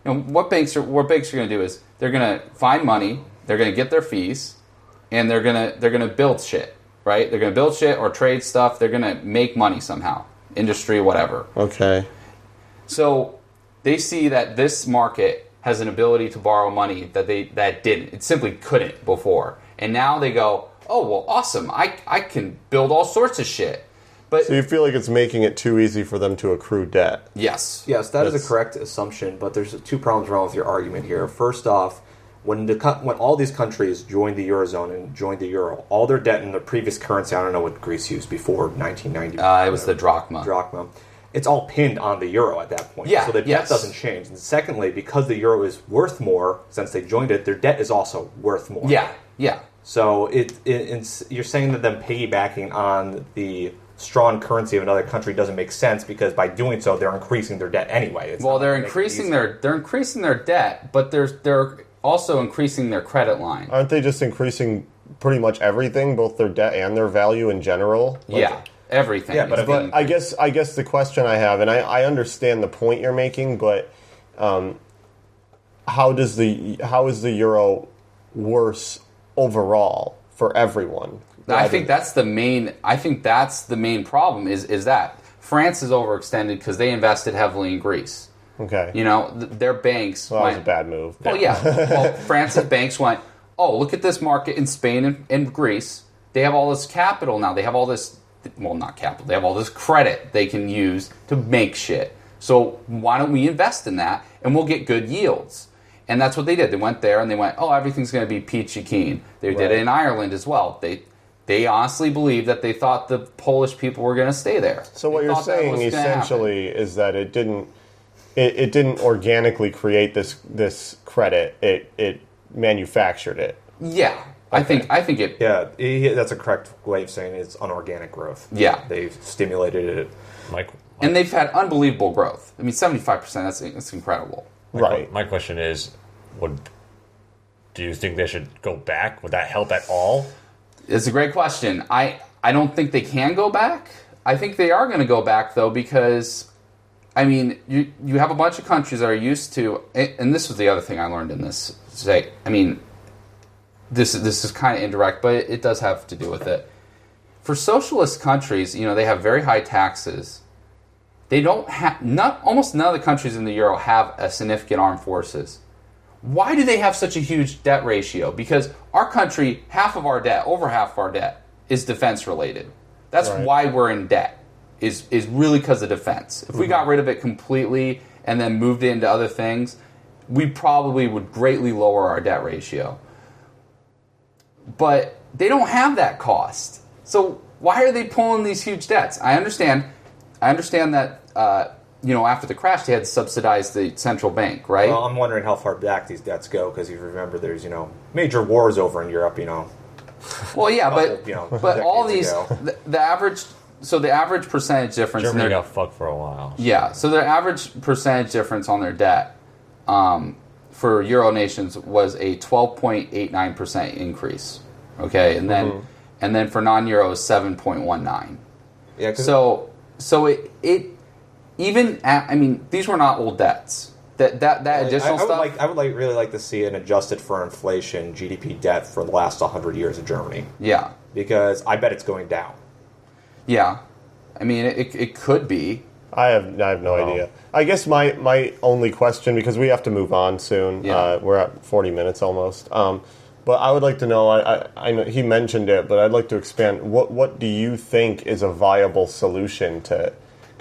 What banks are going to do is they're going to find money, they're going to get their fees, and they're going to build shit, right? They're going to build shit or trade stuff. They're going to make money somehow, industry, whatever. Okay. So they see that this market has an ability to borrow money that didn't. It simply couldn't before. And now they go, oh, well, awesome. I can build all sorts of shit. But So you feel like it's making it too easy for them to accrue debt? yes. Yes, that is a correct assumption, but there's two problems wrong with your argument here. First off, when all these countries joined the Eurozone and joined the Euro, all their debt in the previous currency, I don't know what Greece used before 1990. It was the drachma. Drachma. It's all pinned on the euro at that point. Yeah, so the debt yes. doesn't change. And secondly, because the euro is worth more since they joined it, their debt is also worth more. Yeah. So you're saying that them piggybacking on the strong currency of another country doesn't make sense because by doing so they're increasing their debt anyway. Well, they're increasing their debt, but they're also increasing their credit line. Aren't they just increasing pretty much everything, both their debt and their value in general? Everything. Yeah, but I guess the question I have, and I understand the point you're making, but how is the euro worse overall for everyone? I think that's the main problem is that France is overextended because they invested heavily in Greece. Okay. Their banks Well, that was a bad move. Well, yeah. Well, France's banks went, oh, look at this market in Spain and Greece. They have all this capital now. They have all this, well, not capital. They have all this credit they can use to make shit. So why don't we invest in that and we'll get good yields? And that's what they did. They went there and they went, oh, everything's going to be peachy keen. They did it in Ireland as well. They honestly believed that they thought the Polish people were going to stay there. So what you're saying essentially is that it didn't organically create this credit. It manufactured it. Yeah. Okay. I think it. Yeah, that's a correct way of saying it's unorganic growth. Yeah. They've stimulated it. And they've had unbelievable growth. I mean, 75%, that's incredible. Right. My question is, do you think they should go back? Would that help at all? It's a great question. I don't think they can go back. I think they are going to go back, though, because, I mean, you have a bunch of countries that are used to, and this was the other thing I learned in this. I mean, this is kind of indirect, but it does have to do with it. For socialist countries, they have very high taxes. They don't have, almost none of the countries in the Euro have a significant armed forces. Why do they have such a huge debt ratio? Because our country, over half of our debt, is defense related. That's why we're in debt, is really because of defense. If we got rid of it completely and then moved it into other things, we probably would greatly lower our debt ratio. But they don't have that cost. So why are they pulling these huge debts? I understand that after the crash they had to subsidize the central bank, right? Well, I'm wondering how far back these debts go because you remember there's major wars over in Europe. Well, yeah, but all these ago. the average percentage difference. Germany got fucked for a while. Yeah, so their average percentage difference on their debt for Euro nations was a 12.89% increase. Okay, and then for non-Euro 7.19. Yeah. So it even these were not old debts. That additional stuff. I would really like to see an adjusted for inflation GDP debt for the last 100 years of Germany. Yeah, because I bet it's going down. Yeah, I mean it could be. I have no idea. I guess my only question, because we have to move on soon. Yeah. We're at 40 minutes almost. But I would like to know. I know he mentioned it, but I'd like to expand. What do you think is a viable solution to?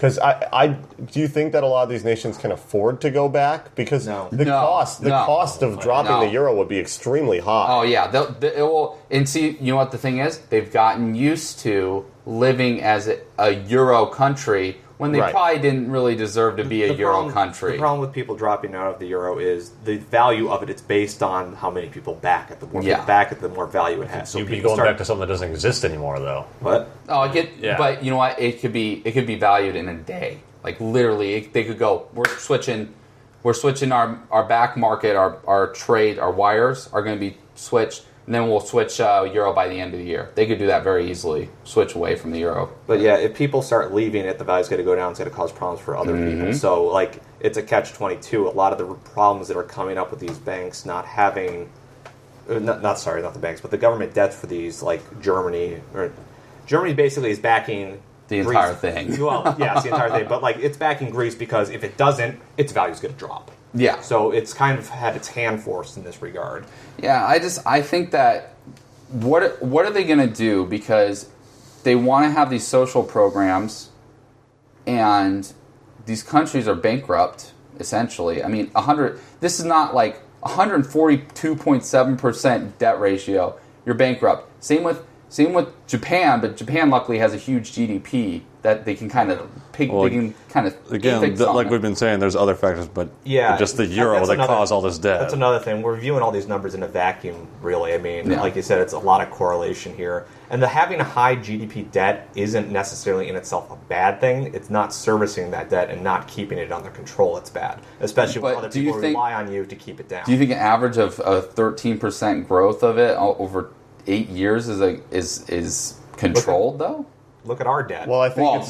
Because I do you think that a lot of these nations can afford to go back? Because the cost of dropping the euro would be extremely high. Oh yeah, it will. And see, you know what the thing is? They've gotten used to living as a euro country when they probably didn't really deserve to be a euro country. The problem with people dropping out of the euro is the value of it. It's based on how many people back it. The more people back it, the more value it has. So you'd be going back to something that doesn't exist anymore, though. What? Oh, I get. Yeah. But you know what? It could be valued in a day. Like literally, they could go. We're switching our back market, our trade, our wires are going to be switched. And then we'll switch euro by the end of the year. They could do that very easily, switch away from the euro. But yeah, if people start leaving it, the value's going to go down. It's going to cause problems for other people. So, like, it's a catch-22. A lot of the problems that are coming up with these banks not having... not the banks, but the government debt for these, like Germany basically is backing... the entire thing. Well, yeah, it's the entire thing. But, like, it's backing Greece because if it doesn't, its value's going to drop. Yeah. So it's kind of had its hand forced in this regard. Yeah, I think that what are they going to do? Because they want to have these social programs, and these countries are bankrupt essentially. I mean, this is not like 142.7% debt ratio. You're bankrupt. Same with Japan, but Japan luckily has a huge GDP that they can kind of again, like we've been saying, there's other factors, but just the euro that caused all this debt. That's another thing. We're viewing all these numbers in a vacuum, really. I mean, like you said, it's a lot of correlation here. And having a high GDP debt isn't necessarily in itself a bad thing. It's not servicing that debt and not keeping it under control. It's bad, especially when other people rely on you to keep it down. Do you think an average of 13% growth of it over 8 years is controlled though? Look at our debt. Well, I think I'm.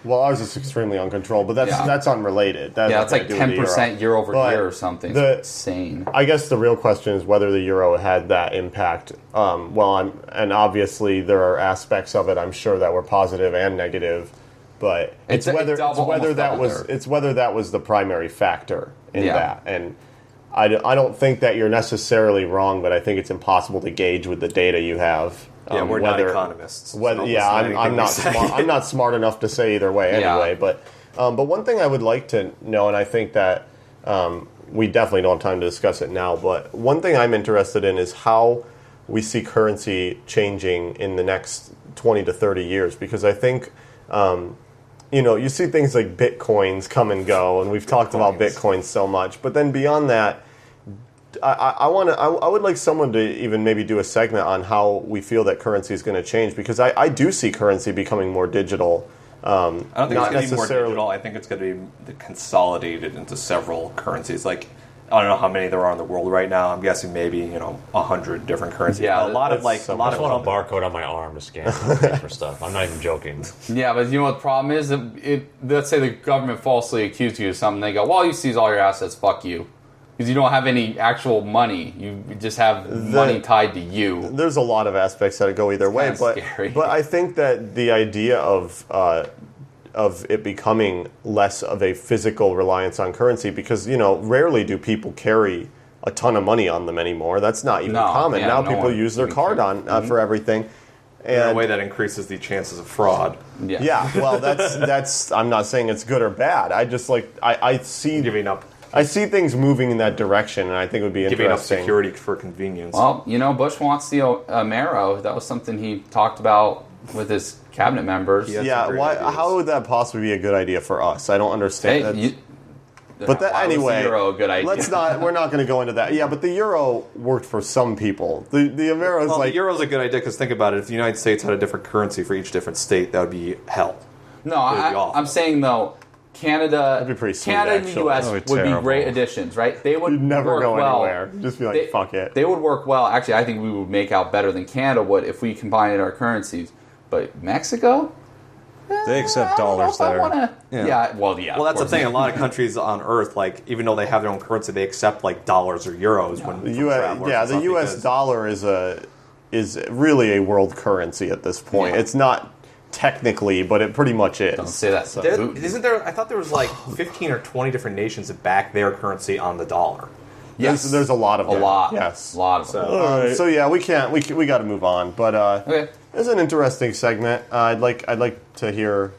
Well, ours is extremely uncontrolled, but that's unred. It's like 10% year over year or something. It's insane. I guess the real question is whether the euro had that impact. And obviously there are aspects of it, I'm sure, that were positive and negative, but it's whether that was the primary factor in that. And I don't think that you're necessarily wrong, but I think it's impossible to gauge with the data you have. We're not economists. I'm not smart. I'm not smart enough to say either way anyway. But one thing I would like to know, and I think that we definitely don't have time to discuss it now, but one thing I'm interested in is how we see currency changing in the next 20 to 30 years, because I think you see things like Bitcoins come and go, and we've talked about Bitcoin so much, but then beyond that, I would like someone to even maybe do a segment on how we feel that currency is going to change, because I do see currency becoming more digital. I don't think it's going to be more digital. I think it's going to be consolidated into several currencies. Like, I don't know how many there are in the world right now. I'm guessing maybe 100 different currencies. Yeah, I just want a barcode on my arm to scan for stuff. I'm not even joking. Yeah, but you know what the problem is? Let's say the government falsely accused you of something. They go, "Well, you seize all your assets. Fuck you." Because you don't have any actual money. You just have money tied to you. There's a lot of aspects that go either way. But I think that the idea of it becoming less of a physical reliance on currency, because, rarely do people carry a ton of money on them anymore. That's not even common. Now people use their card for everything. And in a way that increases the chances of fraud. Yeah, well, that's I'm not saying it's good or bad. I just I see giving up. I see things moving in that direction, and I think it would be interesting. Giving up security for convenience. Well, Bush wants the Amero. That was something he talked about with his cabinet members. Yeah, how would that possibly be a good idea for us? I don't understand. But anyway, was the euro a good idea? We're not going to go into that. Yeah, but the euro worked for some people. The Amero is the euro's a good idea, because think about it. If the United States had a different currency for each different state, that would be hell. No, I'm saying though. Canada and the U.S. would be great additions, right? They would never go anywhere. Just be like, fuck it. They would work well. Actually, I think we would make out better than Canada would if we combined our currencies. But Mexico? They accept dollars there. Well, that's the thing. A lot of countries on Earth, even though they have their own currency, they accept dollars or euros when the U.S. dollar is really a world currency at this point. Yeah. It's not technically, but it pretty much is. Don't say that. Isn't there? I thought there was 15 or 20 different nations that back their currency on the dollar. Yes, there's a lot of them. A lot. Yes, a lot of them. Right. So yeah, we can't. We got to move on. But okay. It's an interesting segment. I'd like to hear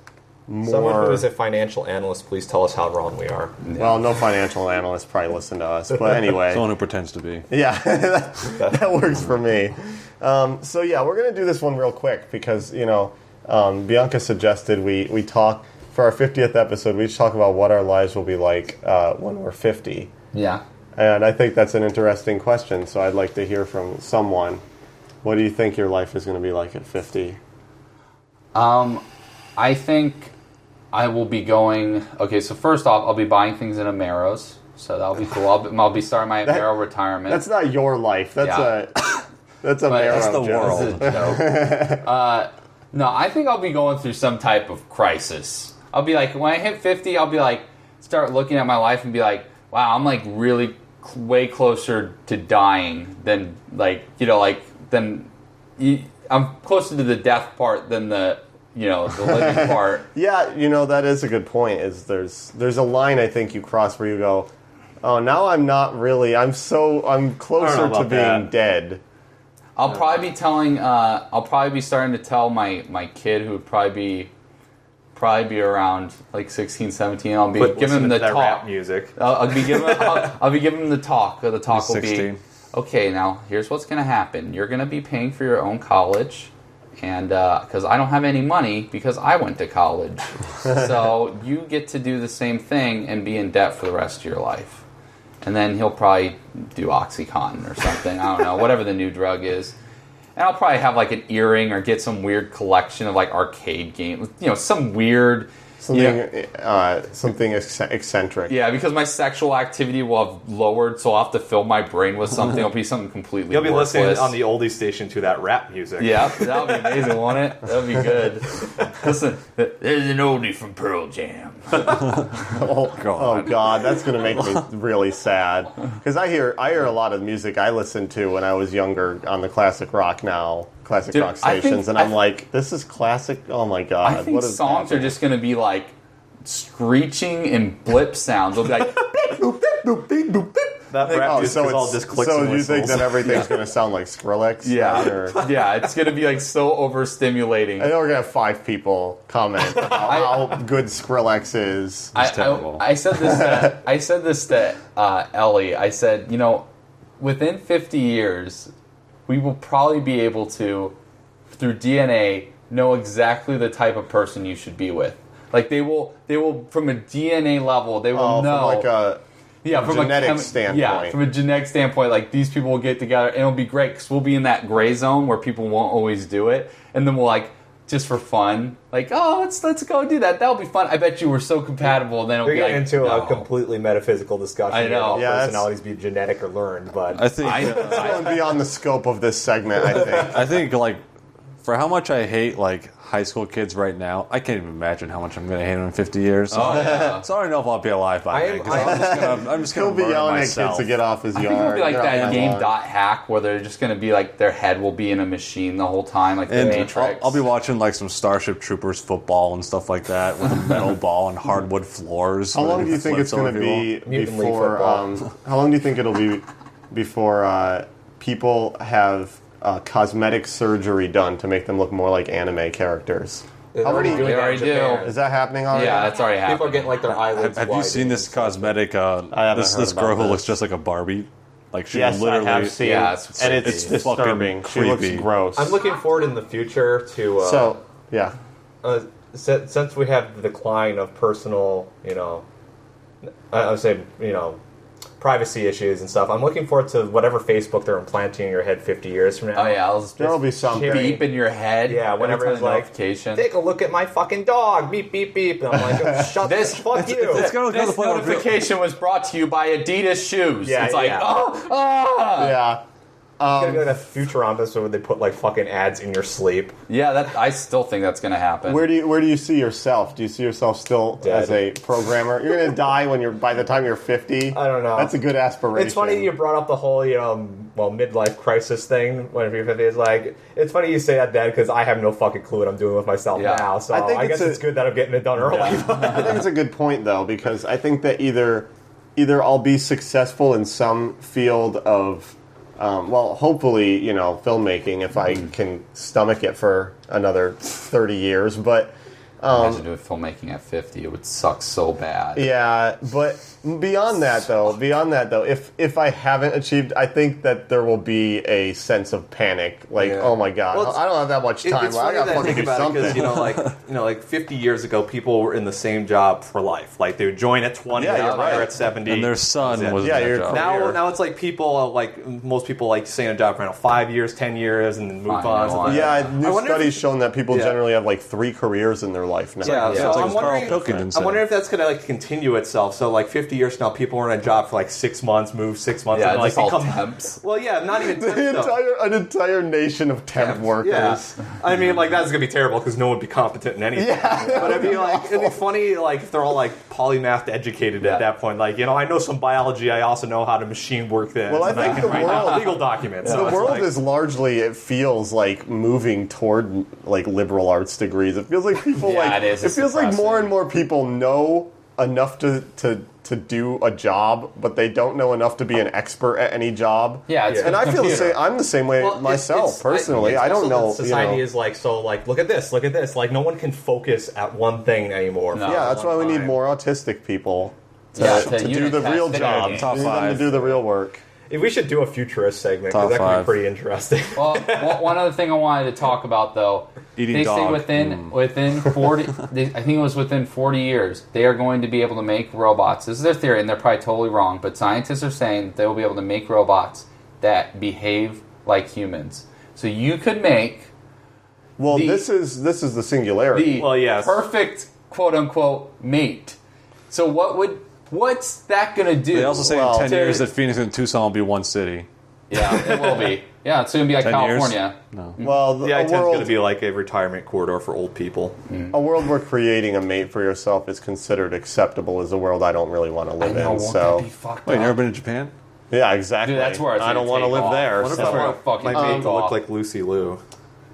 Someone who more. is a financial analyst, please tell us how wrong we are. Well, no financial analysts probably listen to us, but anyway. Someone who pretends to be. Yeah, that works for me. So yeah, we're gonna do this one real quick because Bianca suggested we talk for our 50th episode. We each talk about what our lives will be like when we're 50. Yeah. And I think that's an interesting question. So I'd like to hear from someone. What do you think your life is going to be like at 50? I think I will be going. Okay, so first off, I'll be buying things in Ameros, so that'll be cool. I'll be starting my Amero retirement. That's not your life. That's that's a But Amero that's the joke. world. This is a joke. No, I think I'll be going through some type of crisis. I'll be like, when I hit 50, I'll be like, start looking at my life and be like, wow, I'm like really way closer to dying than I'm closer to the death part than the living part. Yeah, that is a good point. Is there's a line I think you cross where you go, oh, now I'm not really. I'm closer to being that. dead. I'll probably be starting to tell my kid, who would probably be around like 16, 17. I'll be giving him the that talk. rap music. I'll be giving him the talk. The talk He's will 16. be, okay, now here's what's going to happen. You're going to be paying for your own college, and because I don't have any money because I went to college. So you get to do the same thing and be in debt for the rest of your life. And then he'll probably do OxyContin or something. I don't know, whatever the new drug is. And I'll probably have like an earring or get some weird collection of like arcade games. Some weird... Something eccentric. Yeah, because my sexual activity will have lowered, so I'll have to fill my brain with something. It'll be something completely You'll be worthless. listening on the oldie station to that rap music. Yeah, that would be amazing, won't it? That would be good. Listen, there's an oldie from Pearl Jam. Oh God, that's gonna make me really sad. Because I hear a lot of music I listened to when I was younger on the classic rock Dude, stations, and I'm like, this is classic. Oh my God, I think what is songs are just going to be like screeching and blip sounds. They'll be like, boop, boop, boop, boop, boop, boop. That rap music is all just clicks and you think whistles. that everything's going to sound like Skrillex? Yeah, Or, yeah, it's going to be like so overstimulating. I know we're going to have 5 people comment about how good Skrillex is. terrible. I said this to Ellie. I said, within 50 years, we will probably be able to, through DNA, know exactly the type of person you should be with. Like they will from a DNA level, they will know. From like a from genetic standpoint. Yeah, from a genetic standpoint, like these people will get together and it'll be great because we'll be in that gray zone where people won't always do it, and then we'll like, just for fun, like, oh, let's go do that. That'll be fun. I bet you we're so compatible. Then it'll We're be getting like, into no. a completely metaphysical discussion. I know. About Yeah, that's- personalities be genetic or learned, but I think It's going beyond the scope of this segment, I think. I think like for how much I hate like high school kids right now, I can't even imagine how much I'm going to hate them in 50 years. So, Oh, yeah. so I don't know if I'll be alive by then. 'Cause I'm just He'll going be to murder yelling at myself. kids to get off his I yard. think it'll be like get off that my game lawn. Dot Hack where they're just going to be like their head will be in a machine the whole time, like the And Matrix. I'll be watching like some Starship Troopers football and stuff like that with a metal ball and hardwood floors. How where long it do you think flips it's going over to be Mutant League before? football. How long do you think it'll be before people have cosmetic surgery done to make them look more like anime characters? they're already- doing they that in already do. Japan. Is that happening already? Yeah, that's already happened. People are getting like their eyelids. Have you seen this cosmetic? haven't This heard girl about who this. looks just like a Barbie. Like she Yes, literally. I have seen. Yeah, it's and creepy. it's It's fucking disturbing. She looks creepy. gross. I'm looking forward in the future to So yeah, since we have the decline of personal, I would say, privacy issues and stuff. I'm looking forward to whatever Facebook they're implanting in your head 50 years from now. Oh yeah, I'll just there'll be something. beep in your head. Yeah, every whenever time it's a like, notification. take a look at my fucking dog. Beep, beep, beep. And I'm like, oh, shut This- the fuck you. It's gonna go to the This point where notification was brought to you by Adidas shoes. Yeah, it's like, yeah. Yeah. It's gonna go to Futurama episode where they put like fucking ads in your sleep. yeah. That I still think that's gonna happen. Where do you see yourself? Do you see yourself still Dead. as a programmer? You're gonna die by the time you're 50. I don't know. That's a good aspiration. It's funny you brought up the whole, midlife crisis thing. Whenever you're 50, it's like, it's funny you say that, Dad, because I have no fucking clue what I'm doing with myself Yeah. now. So I think I guess it's it's good that I'm getting it done early. I think it's a good point though, because I think that either I'll be successful in some field of, hopefully, filmmaking if I can stomach it for another 30 years, but Imagine doing filmmaking at 50. It would suck so bad. Yeah, but beyond that though, if I haven't achieved, I think that there will be a sense of panic. Like, oh my god, Well, I don't have that much time. It's I funny gotta that I fucking think do about it something. because like 50 years ago, people were in the same job for life. Like they would join at 20, Yeah, they you're would retire right. at 70, And their son was Yeah, in that you're job. Now it's like people like most people like stay in a job for 5 years, 10 years, and then move I on. know, So I know. Yeah, new I wonder studies if- shown that people Yeah. generally have like 3 careers in their life now. Yeah, so It's like I'm Carl wondering. Pilkington I'm wondering if that's going to like continue itself. So like 50 years from now, people are in a job for like 6 months, move 6 months, Yeah, and like just all become temps. Well, yeah, not even temps, though. An entire nation of temp workers. Yeah, I mean, like that's gonna be terrible because no one would be competent in anything. Yeah. But it'd be funny, like if they're all like polymath educated at that point. Like, I know some biology. I also know how to machine work this. Well, I and think can the write world- legal documents. The world is largely, it feels like moving toward like liberal arts degrees. It feels like people Yeah, like it is. it It's feels like more depressing. and more people know enough to do a job, but they don't know enough to be an expert at any job. Yeah, it's and a I feel the computer. same. I'm the same way myself personally. I don't know. Society is like so. Like, look at this. Look at this. Like, no one can focus at one thing anymore. No. Yeah, that's why we need time. more autistic people to, Yeah, to to do unit the test real video job. games. Top We need them to 5. do the real work. We should do a futurist segment Top because that could be 5. pretty interesting. Well, one other thing I wanted to talk about though, Eating they say dog. within 40, I think it was within 40 years, they are going to be able to make robots. This is their theory, and they're probably totally wrong. But scientists are saying that they will be able to make robots that behave like humans. So you could make Well, The- this is the singularity. the Well, yes. perfect quote unquote mate. So what's that gonna do? They also say Well, in 10 to- years that Phoenix and Tucson will be one city. Yeah, it will be. Yeah, it's gonna be like 10 years? California. No. Well, The I-10's a going to world, be like a retirement corridor for old people. a world where creating a mate for yourself is considered acceptable is a world I don't really want to live I know, in. won't So that be fucked Wait, you up? never been to Japan? yeah, exactly. Dude, that's where it's I don't gonna want to take live off. there. What if That's I where want it fucking my mate take to look off. like Lucy Liu?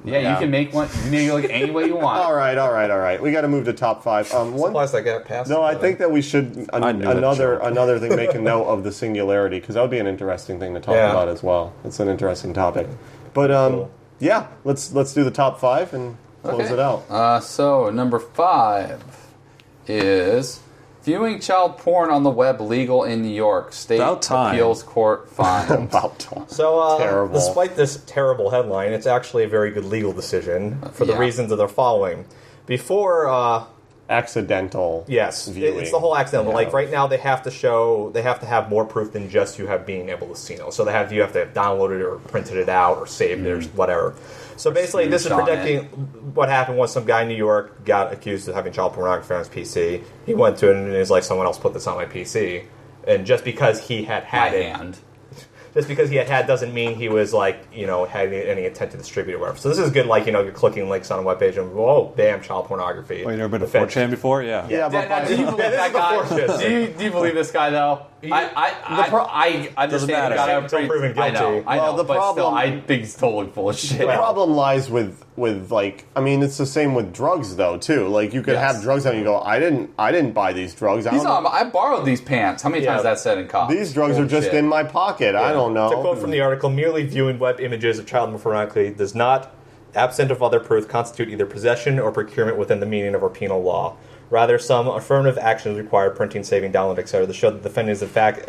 Yeah, you can make one. You can make it look any way you want. All right. We got to move to top 5. One Supplies I got past. No, I think that we should I knew that joke. another thing. Make a note of the singularity because that would be an interesting thing to talk Yeah. about as well. It's an interesting topic. But Cool. yeah, let's do the top 5 and close it out. So number 5 is viewing child porn on the web legal in New York. State About time. appeals court finds. About time. So, Terrible. despite this terrible headline, it's actually a very good legal decision for the Yeah. reasons that are following. Before, Accidental. yes, viewing. it's the whole accidental. Yeah. Like right now, they have to have more proof than just you have being able to see it. So you have to have downloaded it or printed it out or saved it or whatever. So basically, this is Screenshot predicting what happened was some guy in New York got accused of having child pornography on his PC. He went to it and he's like, someone else put this on my PC. And just because he had My it, hand. just because he had doesn't mean he was like, had any intent to distribute or whatever. So this is good, like, you're clicking links on a webpage and whoa, damn, child pornography. Oh, you never been to Offense. 4chan before? Yeah. Yeah, but Now, do you believe Yeah, this that is the guy? fourth shit. Do you believe this guy though? I understand. matter. the guy. Until proven I know, guilty. I know. Well, the but still, problem- I think he's totally full of shit. the problem lies with like, I mean, it's the same with drugs though too. Like you could Yes. have drugs and you go, I didn't buy these drugs. I He's don't know. I borrowed these pants. How many Yeah. times that said in cops? These drugs are just Bullshit. in my pocket. I don't know. To quote from the article, merely viewing web images of child pornography does not, absent of other proof, constitute either possession or procurement within the meaning of our penal law. Rather, some affirmative actions require printing, saving, download, etc. to show that the defendant is in fact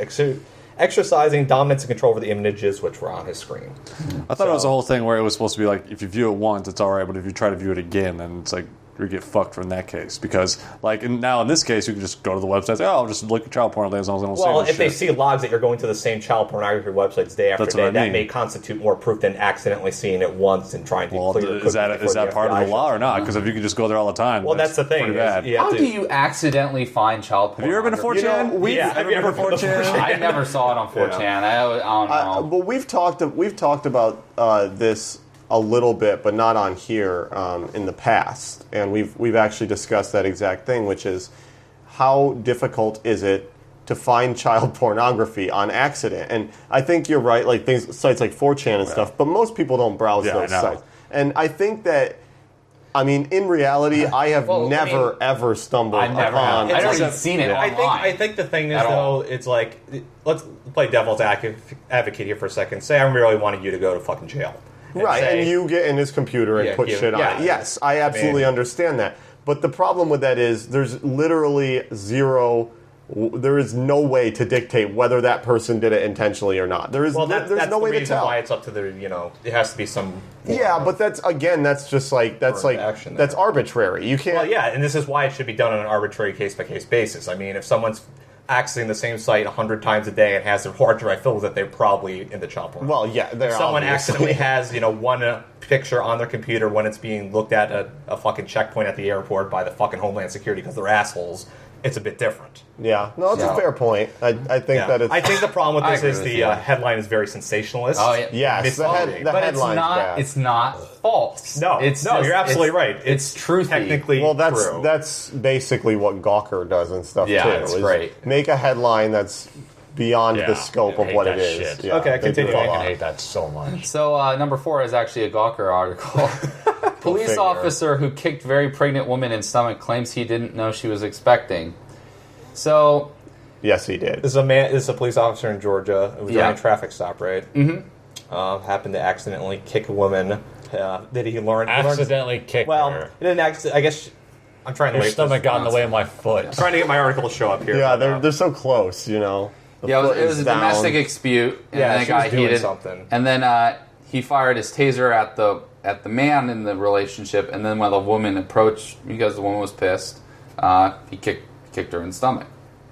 exercising dominance and control over the images which were on his screen. I thought it was a whole thing where it was supposed to be like, if you view it once, it's all right, but if you try to view it again, then it's like, you get fucked from that case. Because, like, now in this case, you can just go to the website and say, oh, I'll just look at child porn as long as I don't Well, say if they see logs that you're going to the same child pornography websites day after That's day, what I that mean. may constitute more proof than accidentally seeing it once and trying to Well, clear is that part of the law or not? Because if you can just go there all the time, Well, that's the thing. pretty bad. is you have How to- do you accidentally find child porn? Have you ever been to 4chan? Yeah, have you ever been to 4chan? I never saw it on 4chan. I don't know. But we've talked about this a little bit, but not on here in the past, and we've actually discussed that exact thing, which is how difficult is it to find child pornography on accident? And I think you're right, like sites like 4chan and stuff, but most people don't browse those I know. sites. And I think that, I mean, in reality, I have Well, I never mean, ever stumbled I never upon. have. I've It's never like- seen it I online. think the thing is At all. though, it's like, let's play devil's advocate here for a second. Say I really wanted you to go to fucking jail. Right, say- and you get in his computer and Yeah, put yeah, shit on yeah. it. Yes, I absolutely understand that. But the problem with that is there's literally zero. There is no way to dictate whether that person did it intentionally or not. There's that's no way the to reason tell. why it's up to the it has to be some. Yeah, but that's just like action that's there. arbitrary. You can't. Well, yeah, and this is why it should be done on an arbitrary case-by-case basis. I mean, if someone's accessing the same site 100 times a day and has their hard drive filled with it, they're probably into child porn. Well, yeah, they're if someone obviously. accidentally has one picture on their computer when it's being looked at a fucking checkpoint at the airport by the fucking Homeland Security because they're assholes, it's a bit different. Yeah, no, it's a fair point. I think that it's. I think the problem I with this agree is with the you. headline is very sensationalist. Oh, yeah. Yes, Misleading. the But it's headline's not. bad. It's not false. No, it's no, you're absolutely right. It's truthy. technically Well, true. that's basically what Gawker does and stuff Yeah, too. it's is great. Make a headline that's beyond Yeah, the scope I of hate what that it is. shit. Yeah, Okay, they do continue. a I lot. hate that so much. So number 4 is actually a Gawker article. Police figure. officer who kicked very pregnant woman in stomach claims he didn't know she was expecting. So Yes, he did. This is a police officer in Georgia. It was during Yeah. a traffic stop, right? Mm-hmm. Happened to accidentally kick a woman. Did he learn? Accidentally kicked Well, her. it didn't I guess I'm trying to Your wait. stomach got in the way of my foot. I'm trying to get my article to show up here. Yeah, but, they're so close, you know. The yeah, foot it was is a down. domestic dispute, and Yeah, then it she was got doing heated. something. And then he fired his taser at the man in the relationship, and then when the woman approached, because the woman was pissed, he kicked her in the stomach.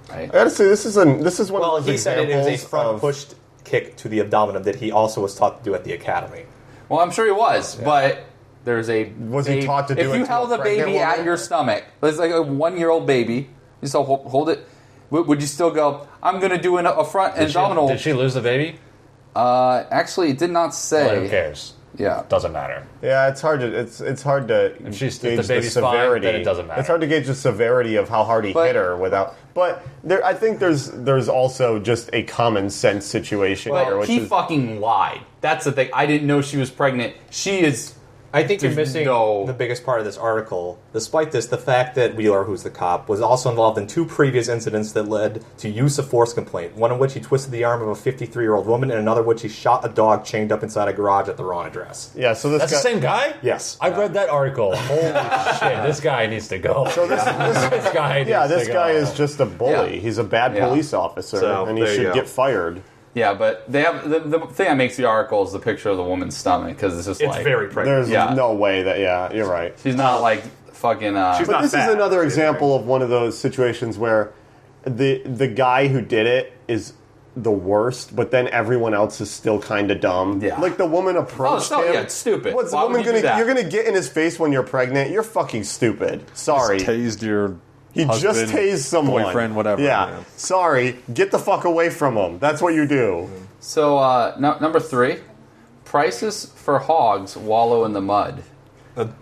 Right? I gotta say, this is one Well, of those he said it was a examples front of- pushed kick to the abdomen that he also was taught to do at the academy. Well, I'm sure he was, but there's a. Was he taught to do if it you to held a a baby pregnant at woman? your stomach, it's like a 1-year-old baby, you still hold it. Would you still go? I'm going to do a front abdominal. Did she lose the baby? Actually, it did not say. Well, who cares? Yeah. Doesn't matter. Yeah, it's hard to If she's- if gauge the baby's fine, severity. then it doesn't matter. It's hard to gauge the severity of how hard he But- hit her without. But I think there's also just a common sense situation here, But which he is fucking lied. That's the thing. I didn't know she was pregnant. She is. I think you're There's missing no- the biggest part of this article. Despite this, the fact that Wheeler, who's the cop, was also involved in 2 previous incidents that led to use of force complaint. One in which he twisted the arm of a 53-year-old woman, and another which he shot a dog chained up inside a garage at the wrong address. yeah. So this That's guy, the same guy? Yes. I read that article. Holy shit, this guy needs to go. So this guy needs Yeah, to this go. guy is just a bully. Yeah. He's a bad Yeah. police officer, So, and he there you should go. get fired. Yeah, but they have the thing that makes the article is the picture of the woman's stomach because it's just It's like very pregnant. There's Yeah. no way that. Yeah, you're right. she's not like fucking. She's But not this fat, is another either. example of one of those situations where the guy who did it is the worst, but then everyone else is still kind of dumb. Yeah. Like the woman approached Oh, him. yeah, it's stupid. What's the Why woman would you gonna? do that? You're gonna get in his face when you're pregnant. You're fucking stupid. Sorry. Tased your He just husband, tased someone. boyfriend, whatever. Yeah. Sorry. Get the fuck away from him. That's what you do. So number 3, prices for hogs wallow in the mud.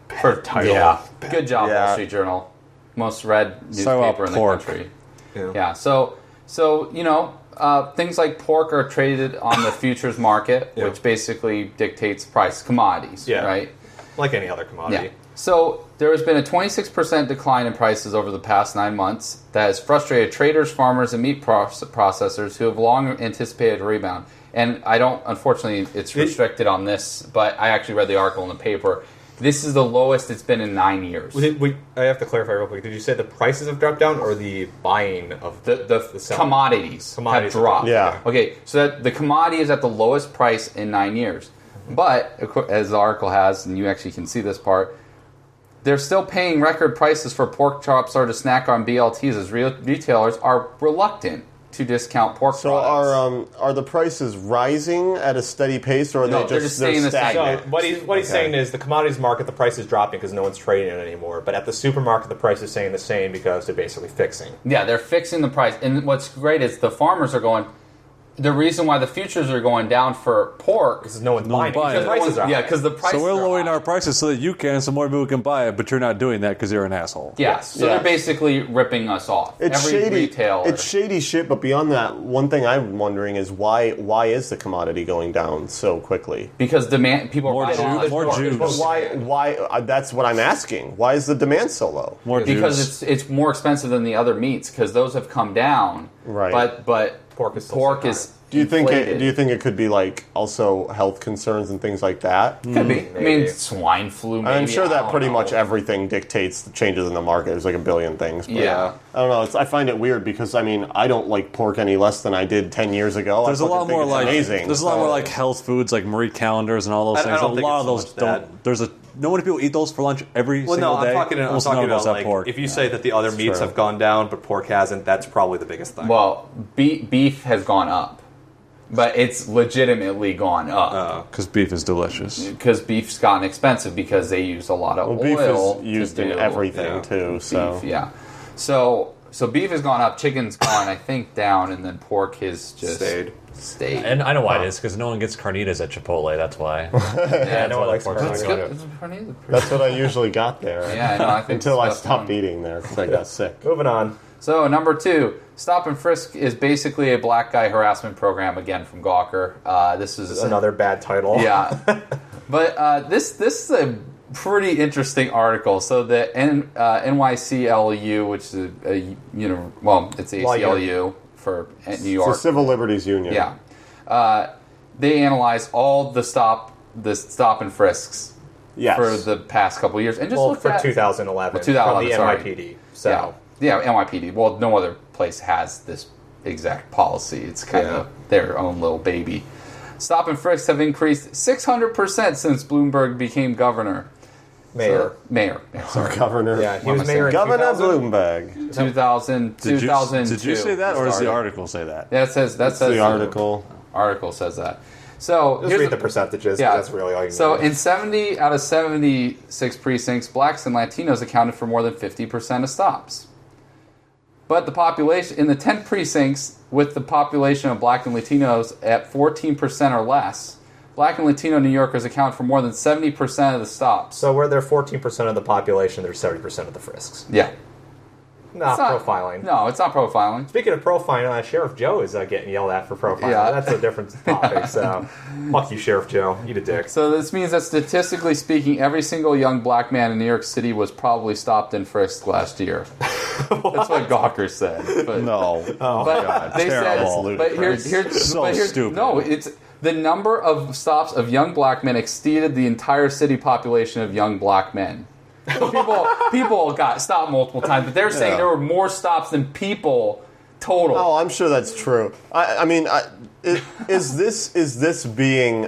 Per title. Yeah, good job, Yeah. Wall Street Journal. Most read So about newspaper in the pork. country. Yeah. Yeah, so things like pork are traded on the futures market, Yeah. which basically dictates price, commodities, Yeah. right? Like any other commodity. Yeah. So there has been a 26% decline in prices over the past 9 months that has frustrated traders, farmers, and meat processors who have long anticipated a rebound. And unfortunately, it's restricted on this, but I actually read the article in the paper. This is the lowest it's been in 9 years. I have to clarify real quick. Did you say the prices have dropped down or the buying of The selling? commodities have Commodities have dropped. dropped, yeah. Okay, so that the commodity is at the lowest price in 9 years. But, as the article has, and you actually can see this part, they're still paying record prices for pork chops or to snack on BLTs as retailers are reluctant to discount pork So products. are the prices rising at a steady pace, or are No, they they're just just staying the same. So stagnant? what he's saying is the commodities market, the price is dropping because no one's trading it anymore. But at the supermarket, the price is staying the same because they're basically fixing. Yeah, they're fixing the price. And what's great is the farmers are going, the reason why the futures are going down for pork Because no one's No buying it. buying Because it. prices are yeah, high. because the prices So we're are lowering high. our prices so that you can, so more people can buy it, but you're not doing that because you're an asshole. Yeah, so Yeah. they're basically ripping us off. It's Every shady. retailer. It's shady shit. But beyond that, one thing I'm wondering is why is the commodity going down so quickly? because demand people More are buying Jews- it. more Jews. But why? That's what I'm asking. Why is the demand so low? More Because Jews. it's more expensive than the other meats because those have come down. Right. But Pork is still pork so is Do you think inflated. do you think it could be like also health concerns and things like that? Could be. I mean, swine flu. Maybe. I'm sure I that don't pretty know. much everything dictates the changes in the market. There's like a billion things. But Yeah. I don't know. I find it weird because I mean I don't like pork any less than I did 10 years ago. There's a lot more like amazing. there's a lot more like health foods like Marie Callender's and all those I things. don't A think lot it's of so those much don't. There's a no many people eat those for lunch every Well, single no, day. I'm talking Almost about none of us have like pork. if you say that the other meats true. have gone down, but pork hasn't, that's probably the biggest thing. Well, beef has gone up, but it's legitimately gone up Because beef is delicious. because beef's gotten expensive because they use a lot of Well, beef oil. is used to in do everything yeah, too. So Beef, yeah. So beef has gone up, chicken's gone, I think, down, and then pork has just Stayed. And I know why it is, because no one gets carnitas at Chipotle, that's why. Yeah, no one likes pork's carnitas. not It's good. good. that's what I usually got there. Yeah, no, I think Until I that's stopped fun. eating there because I got sick. Moving on. So number 2, Stop and Frisk is basically a black guy harassment program again from Gawker. This is Another bad title. Yeah, but this is a pretty interesting article. So the NYCLU, which is it's ACLU for New It's York. the Civil Liberties Union. Yeah, they analyzed all the stop and frisks Yes. for the past couple of years, and just Well, looked for at 2011, Well, 2011, from sorry. the NYPD. So yeah, NYPD. Well, no other place has this exact policy. It's kind of their own little baby. Stop and frisks have increased 600% since Bloomberg became governor. mayor. Mayor. Our governor. Yeah, he What was am I mayor in Governor 2000. Bloomberg. 2000, Did 2002. you say that, or does the started. article say that? Yeah, says The article. Article says that. So Just here's read the percentages. Yeah. That's really all you So need. in 70 out of 76 precincts, blacks and Latinos accounted for more than 50% of stops. But the population in the 10 precincts with the population of black and Latinos at 14% or less, black and Latino New Yorkers account for more than 70% of the stops. So where they're 14% of the population, there's 70% of the frisks. Yeah. Not It's not- profiling. No, it's not profiling. Speaking of profiling, Sheriff Joe is getting yelled at for profiling. Yeah. That's a different topic. So, fuck you, Sheriff Joe. Eat a dick. So this means that statistically speaking, every single young black man in New York City was probably stopped and frisked last year. That's what Gawker said. But, No. but God, they terrible. said, but here's So but here's, stupid. No, it's the number of stops of young black men exceeded the entire city population of young black men. So people got stopped multiple times, but they're saying Yeah. there were more stops than people total. Oh, I'm sure that's true. I mean, is this being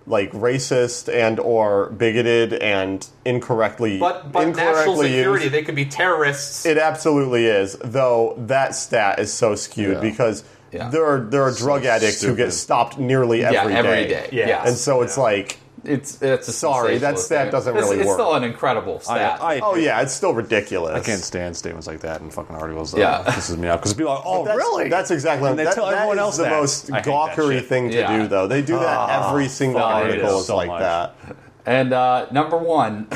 like racist and or bigoted and incorrectly But national incorrectly security, used? they could be terrorists. It absolutely is. Though that stat is so skewed Yeah. because Yeah. there are drug addicts who get stupid. stopped nearly every day. every day. Yeah. Yes. And so it's like, it's a Sorry, that sensationalist stat thing. doesn't It's- really it's work. still an incredible stat. oh yeah, it's still ridiculous. I can't stand statements like that in fucking articles. Though. Yeah. It pisses me off because people are like, "Oh, That's, really?" That's exactly. And they that, tell that everyone is else the that. most I hate that gawkery shit. thing to Yeah. do, though. They do that every single fuck, it article is is so like much. that. And number one,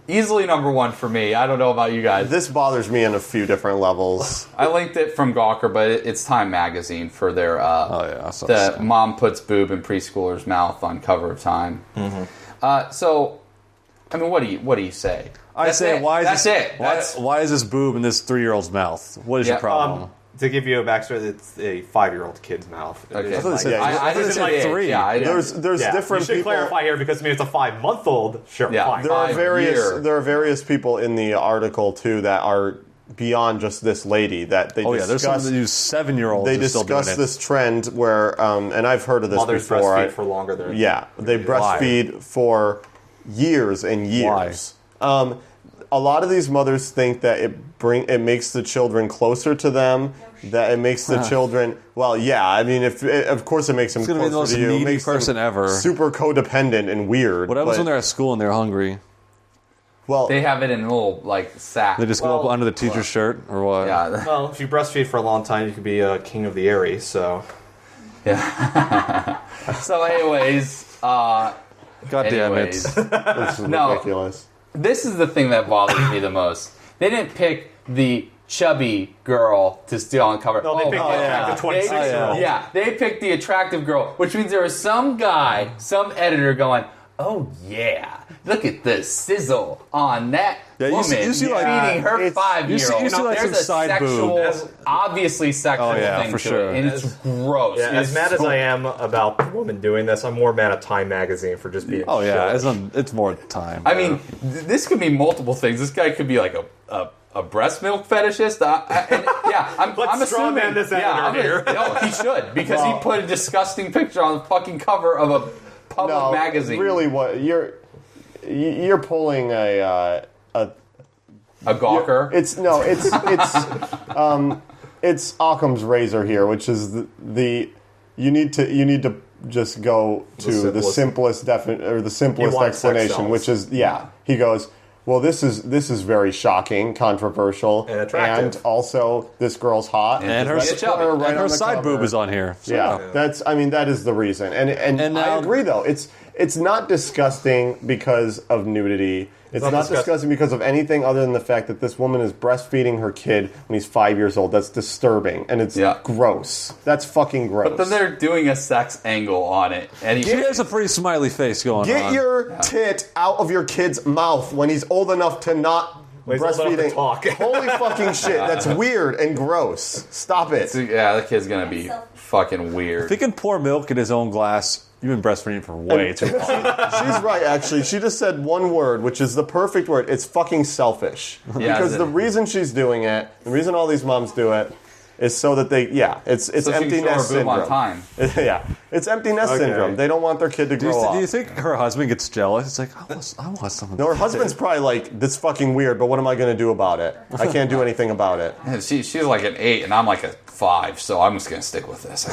easily number one for me. I don't know about you guys. This bothers me on a few different levels. I linked it from Gawker, but it's Time Magazine for their Oh yeah, I saw the this. mom puts boob in preschooler's mouth on cover of Time. So, I mean, what do you say? I That's say, it. why is That's this? it. That's Why is this boob in this 3-year-old's mouth? What is Yeah, your problem? To give you a backstory, it's a 5-year-old kid's mouth. okay. I thought they said- Yeah, I I thought they didn't said say 3. Yeah, There's Yeah, different you should people. clarify here because I mean it's a 5-month-old. Sure, Yeah. fine. There are 5 various. year. There are various people in the article too that are beyond just this lady that they Oh yeah, there's some discuss. that use 7-year-olds. They who still doing discuss it. this trend where, and I've heard of this Mothers before. breastfeed for longer than Yeah, they breastfeed for years and years. A lot of these mothers think that it makes the children closer to them. That it makes the children. Well, yeah. I mean, of course it makes them It's gonna be the closer most to you. It needy makes them person ever. super codependent and weird. What happens but- when they're at school and they're hungry? well? they have it in a little like sack. They just go up under the teacher's shirt or what? yeah, Well, if you breastfeed for a long time, you could be king of the airy. So yeah. So, anyways, God damn it! anyways. This is No. ridiculous. This is the thing that bothers me the most. They didn't pick the chubby girl to steal on cover. no, they picked the attractive 26-year-old. Yeah, they picked the attractive girl, which means there was some guy, some editor going, oh yeah, look at the sizzle on that Yeah, you woman see, like, feeding her it's- 5-year-old. you see, like, There's some a side sexual, boob. obviously sexual Oh, yeah, thing for to sure. it, and it's gross. Yeah, It as is mad as so- I am about the woman doing this, I'm more mad at Time Magazine for just being. Oh yeah, shilly. it's more time. I mean, this could be multiple things. This guy could be like a breast milk fetishist. I'm Let's straw assuming. man this editor here. No, he should because he put a disgusting picture on the fucking cover of a public magazine. Really, what you're pulling a gawker. It's Occam's razor here, which is the you need to just go to the simplest You want sex explanation, cells. which is he goes, well, this is very shocking, controversial, And attractive. and also this girl's hot, and her, Right on and her the side cover. boob is on here. So, Yeah, that is the reason, and And I now- agree though. It's not disgusting because of nudity. It's not disgusting because of anything other than the fact that this woman is breastfeeding her kid when he's 5 years old. That's disturbing, and it's gross. That's fucking gross. But then they're doing a sex angle on it, and She has a pretty smiley face going on. Get your tit out of your kid's mouth when he's old enough to not When he's old enough to breastfeeding. talk. Holy fucking shit! That's weird and gross. Stop it. yeah, the kid's gonna be fucking weird. If he can pour milk in his own glass, you've been breastfeeding for way too long. She's right, actually. She just said one word, which is the perfect word. It's fucking selfish. Yeah, Because is the it? reason she's doing it, the reason all these moms do it, is so that it's so she empty can show her nest boob syndrome. on time. Yeah, it's empty nest Okay. syndrome. They don't want their kid to Do grow up. you think her husband gets jealous? It's like, I want something. No, her husband's probably like, this fucking weird, but what am I going to do about it? I can't do anything about it. And she's like an 8, and I'm like a 5, so I'm just gonna stick with this.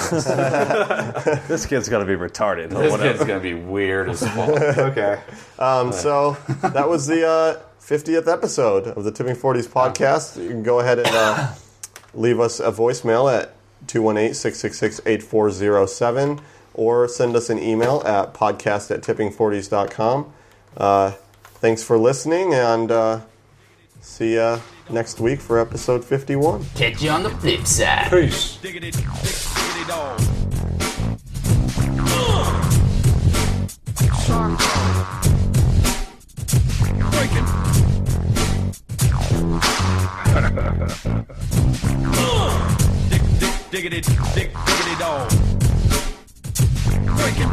This kid's gonna be retarded. Or This whatever. kid's gonna be weird as fuck. Okay. So that was the 50th episode of the Tipping 40's podcast. You can go ahead and leave us a voicemail at 218-666-8407 or send us an email at podcast@tipping40s.com. Thanks for listening, and see you next week for episode 51. Catch you on the flip side. Peace. Diggity, diggity dog. Breaking. Diggity, diggity dog. Breaking.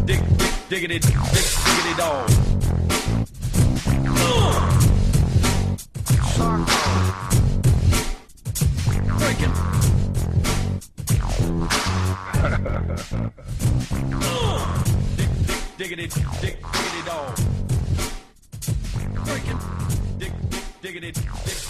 Diggity, diggity dog. Breaking. Diggity, diggity dog. Breaking. Diggity, diggity.